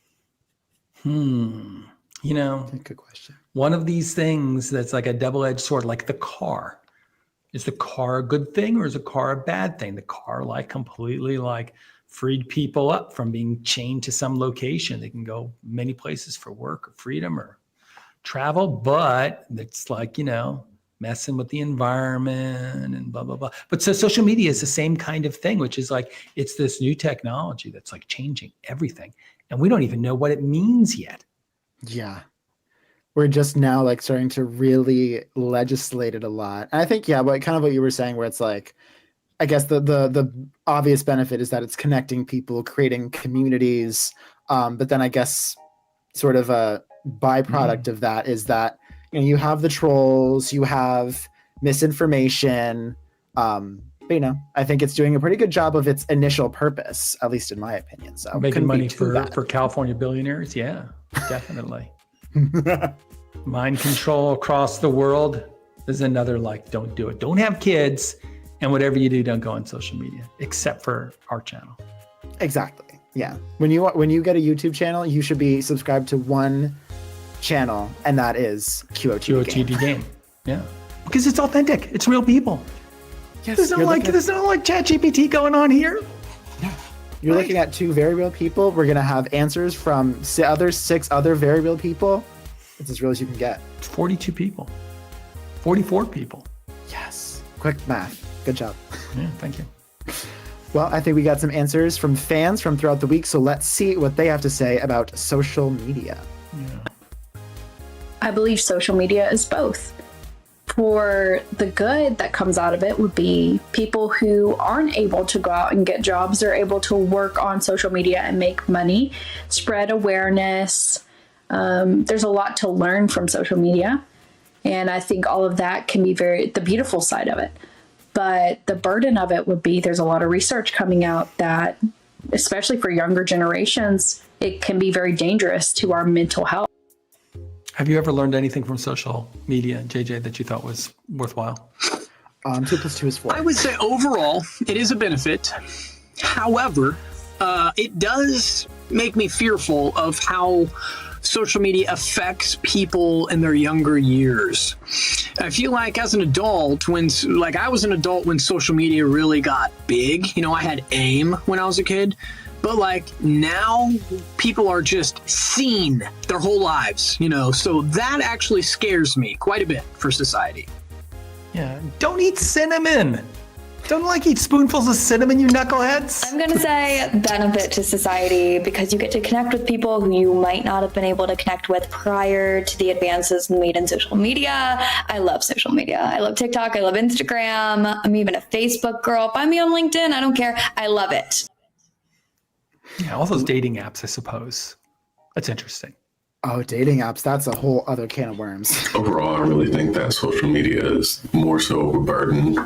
You know, good question. One of these things that's like a double-edged sword, like the car. Is the car a good thing or is the car a bad thing? The car like completely like freed people up from being chained to some location. They can go many places for work or freedom or travel, but it's like, you know, messing with the environment and blah, blah, blah. But so social media is the same kind of thing, which is like, it's this new technology that's like changing everything. And we don't even know what it means yet. Yeah. We're just now like starting to really legislate it a lot. And I think, yeah, but kind of what you were saying where it's like, I guess the obvious benefit is that it's connecting people, creating communities, But then I guess sort of a byproduct of that is that you have the trolls, you have misinformation. But I think it's doing a pretty good job of its initial purpose, at least in my opinion. So making money for California billionaires, yeah, definitely. Mind control across the world is another don't do it. Don't have kids, and whatever you do, don't go on social media, except for our channel. Exactly. Yeah. When you get a YouTube channel, you should be subscribed to one channel, and that is QOTD Game. Yeah. Because it's authentic. It's real people. Yes, there's no ChatGPT going on here. You're looking at two very real people. We're going to have answers from six other very real people. It's as real as you can get. 42 people. 44 people. Yes. Quick math. Good job. Yeah, thank you. Well, I think we got some answers from fans from throughout the week, so let's see what they have to say about social media. Yeah. I believe social media is both. For the good that comes out of it would be people who aren't able to go out and get jobs are able to work on social media and make money, spread awareness. There's a lot to learn from social media. And I think all of that can be the beautiful side of it. But the burden of it would be there's a lot of research coming out that, especially for younger generations, it can be very dangerous to our mental health. Have you ever learned anything from social media, JJ, that you thought was worthwhile? 2 + 2 is 4. I would say overall, it is a benefit. However, it does make me fearful of how social media affects people in their younger years. I feel like as an adult, I was an adult when social media really got big. I had AIM when I was a kid. But now people are just seen their whole lives, so that actually scares me quite a bit for society. Yeah. Don't eat cinnamon. Don't eat spoonfuls of cinnamon, you knuckleheads. I'm going to say benefit to society because you get to connect with people who you might not have been able to connect with prior to the advances made in social media. I love social media. I love TikTok. I love Instagram. I'm even a Facebook girl. Find me on LinkedIn. I don't care. I love it. Yeah, all those dating apps, I suppose. That's interesting. Oh, dating apps. That's a whole other can of worms. Overall, I really think that social media is more so overburdened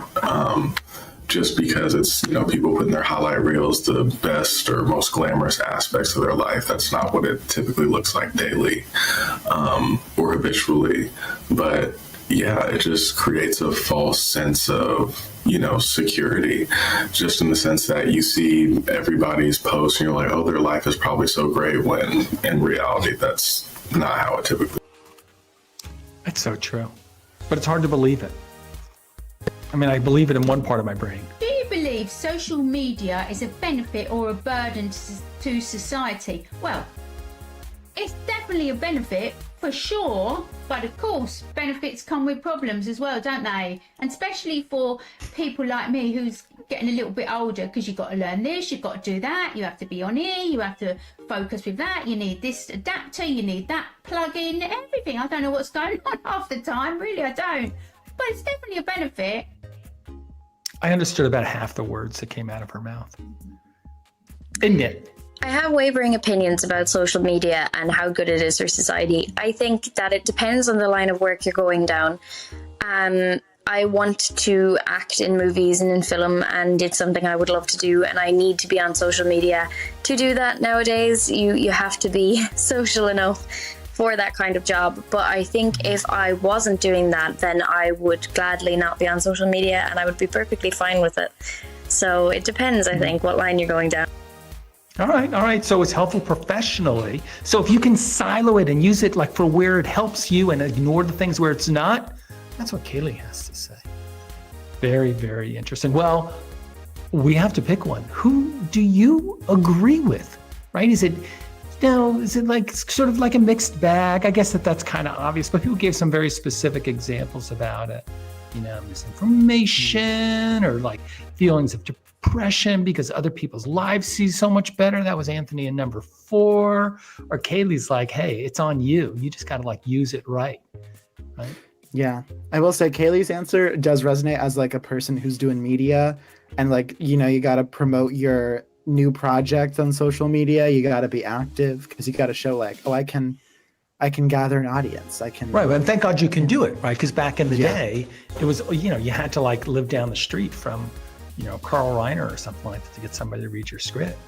just because it's, people putting their highlight reels, the best or most glamorous aspects of their life. That's not what it typically looks like daily or habitually. But yeah, it just creates a false sense of, security, just in the sense that you see everybody's posts and you're like, oh, their life is probably so great, when in reality, that's not how it typically. It's so true. But it's hard to believe it. I believe it in one part of my brain. Do you believe social media is a benefit or a burden to society? Well, it's definitely a benefit for sure, but of course benefits come with problems as well, don't they? And especially for people like me who's getting a little bit older, because you've got to learn this, you've got to do that, you have to be on here, you have to focus with that, you need this adapter, you need that plug-in, everything. I don't know what's going on half the time, really I don't, but it's definitely a benefit. I understood about half the words that came out of her mouth. Isn't it? I have wavering opinions about social media and how good it is for society. I think that it depends on the line of work you're going down. I want to act in movies and in film, and it's something I would love to do, and I need to be on social media to do that nowadays. You have to be social enough for that kind of job. But I think if I wasn't doing that, then I would gladly not be on social media, and I would be perfectly fine with it. So it depends, I think, what line you're going down. All right. So it's helpful professionally. So if you can silo it and use it for where it helps you and ignore the things where it's not, that's what Kaylee has to say. Very, very interesting. Well, we have to pick one. Who do you agree with, right? Is it sort of like a mixed bag? I guess that's kind of obvious, but people gave some very specific examples about it. Misinformation or feelings of depression because other people's lives see so much better. That was Anthony in number 4. Or Kaylee's hey, it's on you. You just got to use it right. Yeah. I will say Kaylee's answer does resonate as a person who's doing media and you got to promote your new project on social media, you got to be active because you got to show like, oh, I can gather an audience. I can. Right, and thank God you can do it, right? Because back in the day, it was, you know, you had to like live down the street from, you know, Carl Reiner or something like that to get somebody to read your script.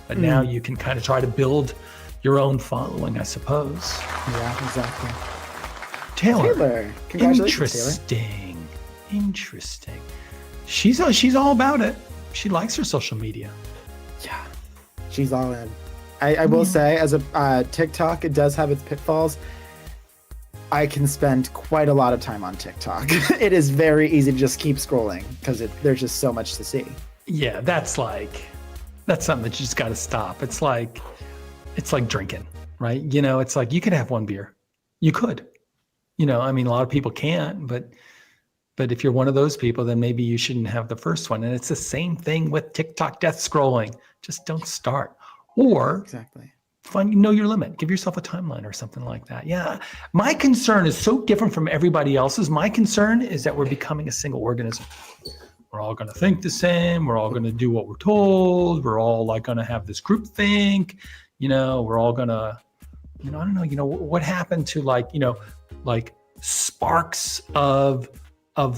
But now you can kind of try to build your own following, I suppose. Yeah, exactly. Taylor, congratulations, Taylor. Interesting. She's all about it. She likes her social media. Yeah, she's all in. I will say, as a TikTok, it does have its pitfalls. I can spend quite a lot of time on TikTok. It is very easy to just keep scrolling because there's just so much to see. Yeah, that's something that you just got to stop. It's like drinking, right? You know, it's like you could have one beer. You could. You know, I mean, a lot of people can't, but if you're one of those people, then maybe you shouldn't have the first one. And it's the same thing with TikTok death scrolling. Just don't start. Or exactly. Know your limit. Give yourself a timeline or something like that. Yeah. My concern is so different from everybody else's. My concern is that we're becoming a single organism. We're all going to think the same. We're all going to do what we're told. We're all like going to have this group think. You know, we're all going to, you know, I don't know, you know, what happened to like, you know, like sparks of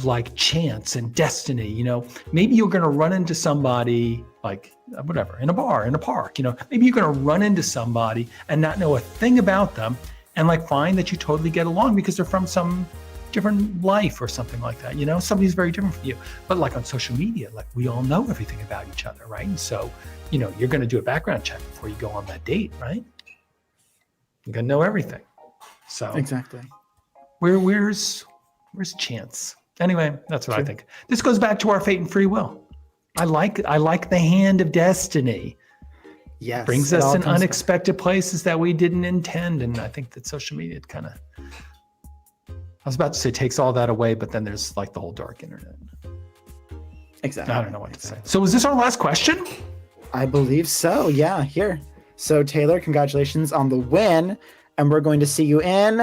like chance and destiny, you know, maybe you're going to run into somebody like whatever, in a bar, in a park, you know, maybe you're going to run into somebody and not know a thing about them and like find that you totally get along because they're from some different life or something like that. You know, somebody's very different from you, but like on social media, like we all know everything about each other. Right. And so, you know, you're going to do a background check before you go on that date, right? You're going to know everything. So exactly. Where's chance? Anyway, that's what I think. This goes back to our fate and free will. I like the hand of destiny. Yes. Brings us in unexpected places that we didn't intend. And I think that social media kind of, I was about to say takes all that away, but then there's like the whole dark internet. Exactly. I don't know what to say. So is this our last question? I believe so. Yeah, here. So Taylor, congratulations on the win. And we're going to see you in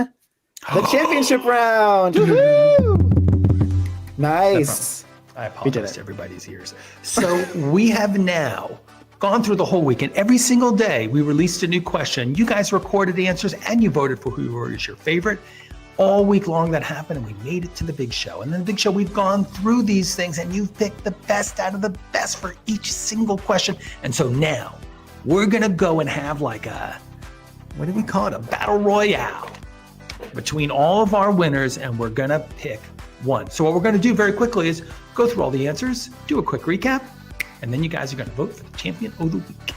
the championship round. Woohoo! Nice. I apologize to everybody's ears. So we have now gone through the whole week, and every single day we released a new question. You guys recorded the answers and you voted for who was your favorite. All week long that happened, and we made it to the big show. And then the big show, we've gone through these things and you've picked the best out of the best for each single question. And so now we're going to go and have like what do we call it? A battle royale between all of our winners, and we're going to pick one. So what we're going to do very quickly is go through all the answers, do a quick recap, and then you guys are going to vote for the champion of the week.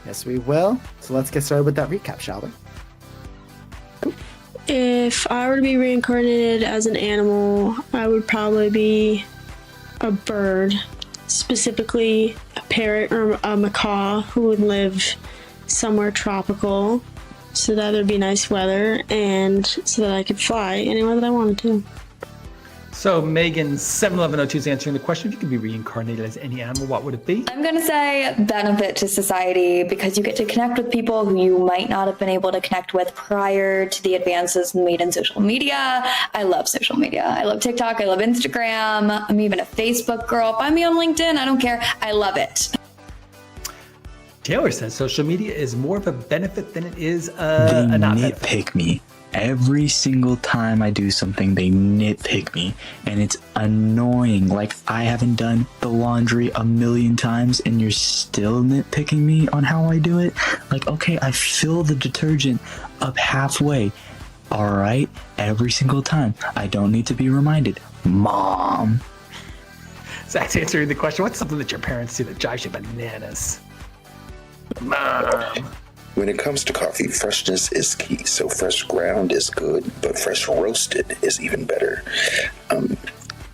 Yes, we will. So let's get started with that recap, shall we? If I were to be reincarnated as an animal, I would probably be a bird, specifically a parrot or a macaw who would live somewhere tropical so that there'd be nice weather and so that I could fly anywhere that I wanted to. So Megan 71102 is answering the question. If you could be reincarnated as any animal, what would it be? I'm going to say benefit to society because you get to connect with people who you might not have been able to connect with prior to the advances made in social media. I love social media. I love TikTok. I love Instagram. I'm even a Facebook girl. Find me on LinkedIn. I don't care. I love it. Taylor says social media is more of a benefit than it is they a not nitpick benefit. me. Every single time I do something, they nitpick me, and it's annoying. Like, I haven't done the laundry a million times, and you're still nitpicking me on how I do it? Like, okay, I fill the detergent up halfway. All right, every single time. I don't need to be reminded. Mom. Zach's answering the question. What's something that your parents do that drives you bananas? Mom. When it comes to coffee, freshness is key. So fresh ground is good, but fresh roasted is even better.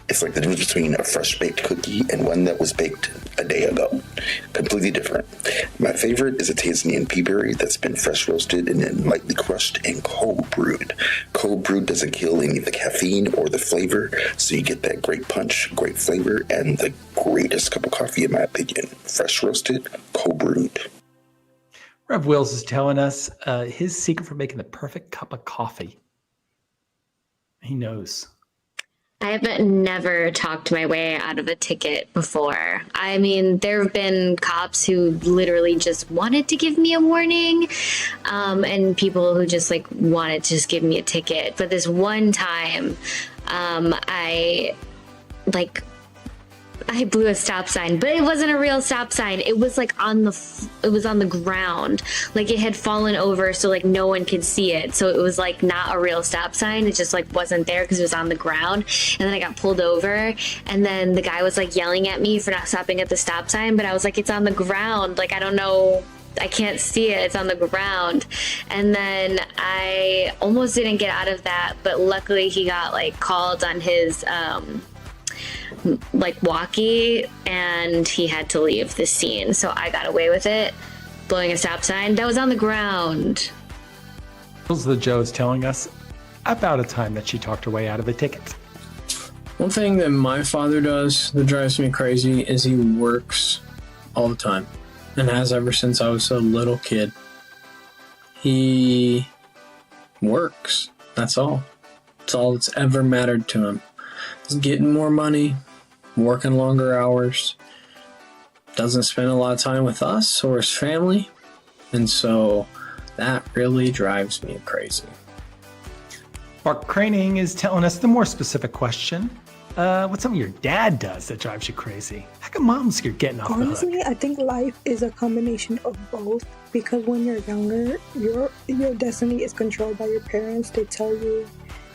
It's like the difference between a fresh baked cookie and one that was baked a day ago. Completely different. My favorite is a Tanzanian pea berry that's been fresh roasted and then lightly crushed and cold brewed. Cold brewed doesn't kill any of the caffeine or the flavor, so you get that great punch, great flavor, and the greatest cup of coffee in my opinion. Fresh roasted, cold brewed. Rev Wills is telling us his secret for making the perfect cup of coffee. He knows. I have never talked my way out of a ticket before. I mean, there have been cops who literally just wanted to give me a warning, and people who just like wanted to just give me a ticket. But this one time, I blew a stop sign, but it wasn't a real stop sign. It was like on the ground. Like it had fallen over so like no one could see it. So it was like not a real stop sign. It just like wasn't there because it was on the ground. And then I got pulled over, and then the guy was like yelling at me for not stopping at the stop sign, but I was like, it's on the ground. Like, I don't know. I can't see it. It's on the ground. And then I almost didn't get out of that, but luckily he got like called on his like walkie, and he had to leave the scene, so I got away with it, blowing a stop sign that was on the ground. This is the Joe's telling us about a time that she talked her way out of a ticket. One thing that my father does that drives me crazy is he works all the time, and has ever since I was a little kid. He works. That's all. That's all that's ever mattered to him. He's getting more money, working longer hours, doesn't spend a lot of time with us or his family, and so that really drives me crazy. Mark Craning is telling us the more specific question. What's something your dad does that drives you crazy? How come mom's you're getting off Honestly, the hook? I think life is a combination of both, because when you're younger, your destiny is controlled by your parents. They tell you,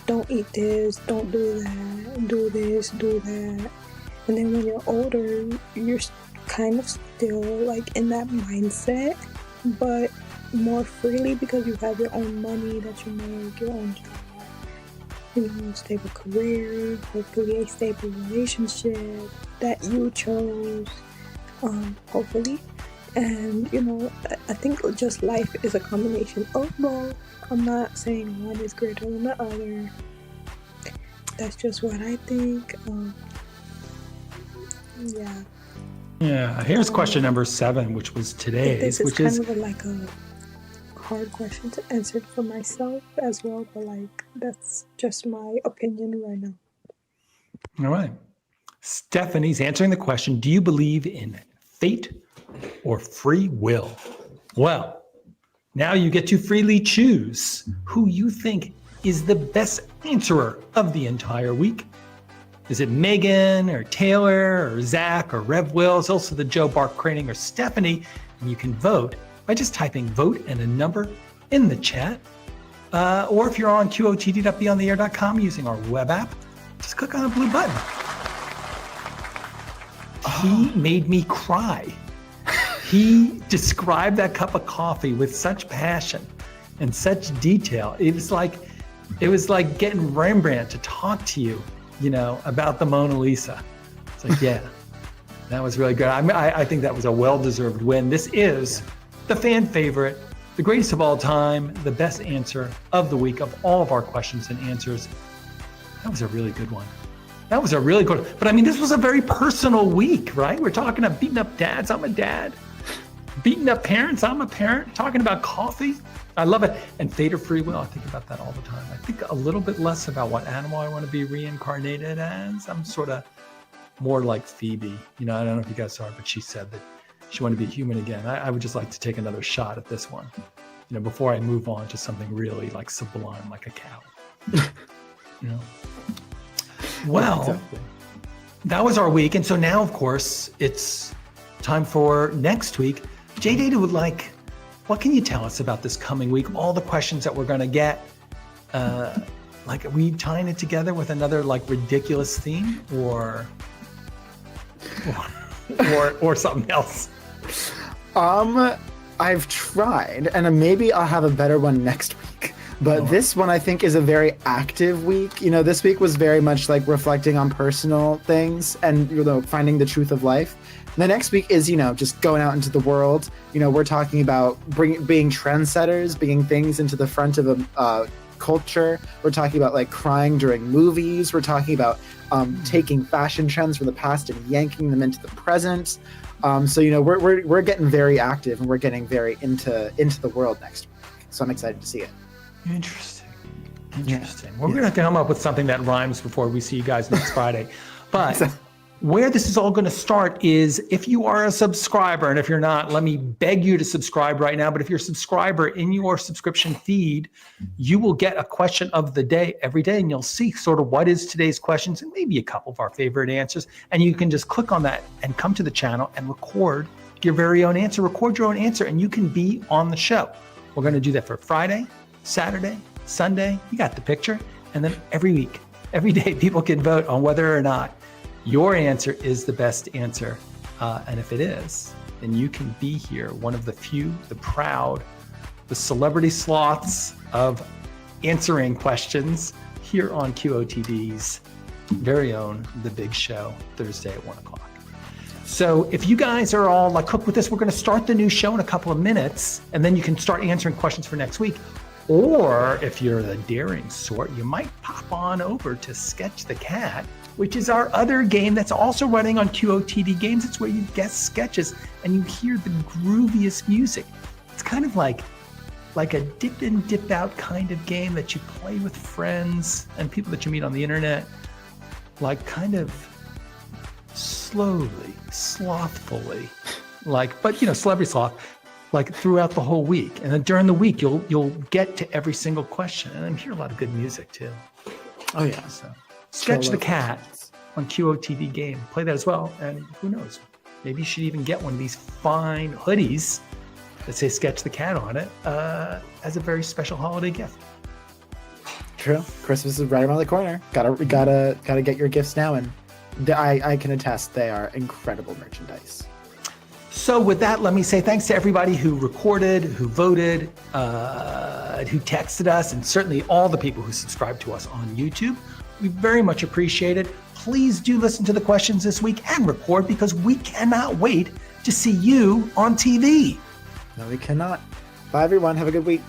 don't eat this, don't do that, do this, do that. And then when you're older, you're kind of still like in that mindset, but more freely because you have your own money that you make, your own job, you know, stable career, hopefully a stable relationship that you chose, hopefully. And, you know, I think just life is a combination of both. I'm not saying one is greater than the other. That's just what I think. Yeah. Yeah. Here's question number 7, which was today's, This is kind of like a hard question to answer for myself as well, but like that's just my opinion right now. All right. Stephanie's answering the question, do you believe in fate or free will? Well, now you get to freely choose who you think is the best answerer of the entire week. Is it Megan or Taylor or Zach or Rev Wills, also the Joe, Bark Craning, or Stephanie? And you can vote by just typing vote and a number in the chat. Or if you're on QOTD.BeOnTheAir.com using our web app, just click on the blue button. He made me cry. He described that cup of coffee with such passion and such detail. It was like getting Rembrandt to talk to you, you know, about the Mona Lisa. It's like, yeah, that was really good. I think that was a well-deserved win. This is the fan favorite, the greatest of all time, the best answer of the week of all of our questions and answers. That was a really good one. That was a really good one. But I mean, this was a very personal week, right? We're talking about beating up dads. I'm a dad. Beating up parents. I'm a parent. Talking about coffee. I love it. And fate or free will. I think about that all the time. I think a little bit less about what animal I want to be reincarnated as. I'm sort of more like Phoebe. You know, I don't know if you guys saw it, but she said that she wanted to be human again. I would just like to take another shot at this one, you know, before I move on to something really like sublime, like a cow. You know. Well, exactly. That was our week. And so now, of course, it's time for next week. J-Data would like, what can you tell us about this coming week? All the questions that we're going to get. Like, are we tying it together with another like ridiculous theme or something else? I've tried, and maybe I'll have a better one next week. But this one I think is a very active week. You know, this week was very much like reflecting on personal things and, you know, finding the truth of life. The next week is, you know, just going out into the world. You know, we're talking about being trendsetters, bringing things into the front of a culture. We're talking about like crying during movies. We're talking about taking fashion trends from the past and yanking them into the present. So, you know, we're getting very active and we're getting very into the world next week. So I'm excited to see it. Interesting. Interesting. Well, we're going to have to come up with something that rhymes before we see you guys next Friday. But where this is all going to start is if you are a subscriber, and if you're not, let me beg you to subscribe right now. But if you're a subscriber in your subscription feed, you will get a question of the day every day, and you'll see sort of what is today's questions and maybe a couple of our favorite answers. And you can just click on that and come to the channel and record your very own answer, record your own answer, and you can be on the show. We're going to do that for Friday, Saturday, Sunday. You got the picture. And then every week, every day, people can vote on whether or not your answer is the best answer. And if it is, then you can be here, one of the few, the proud, the celebrity sloths of answering questions here on QOTD's very own The Big Show, Thursday at 1 o'clock. So if you guys are all like hooked with this, we're going to start the new show in a couple of minutes, and then you can start answering questions for next week. Or if you're the daring sort, you might pop on over to Sketch the Cat, which is our other game that's also running on QOTD Games. It's where you guess sketches and you hear the grooviest music. It's kind of like a dip in, dip out kind of game that you play with friends and people that you meet on the internet, like kind of slowly, slothfully, but celebrity sloth, like throughout the whole week. And then during the week, you'll get to every single question, and then hear a lot of good music too. Oh yeah. So Sketch the Cat on QOTD Game. Play that as well, and who knows? Maybe you should even get one of these fine hoodies that say Sketch the Cat on it as a very special holiday gift. True. Christmas is right around the corner. Gotta get your gifts now, and I can attest they are incredible merchandise. So with that, let me say thanks to everybody who recorded, who voted, who texted us, and certainly all the people who subscribe to us on YouTube. We very much appreciate it. Please do listen to the questions this week and record, because we cannot wait to see you on TV. No, we cannot. Bye, everyone. Have a good week.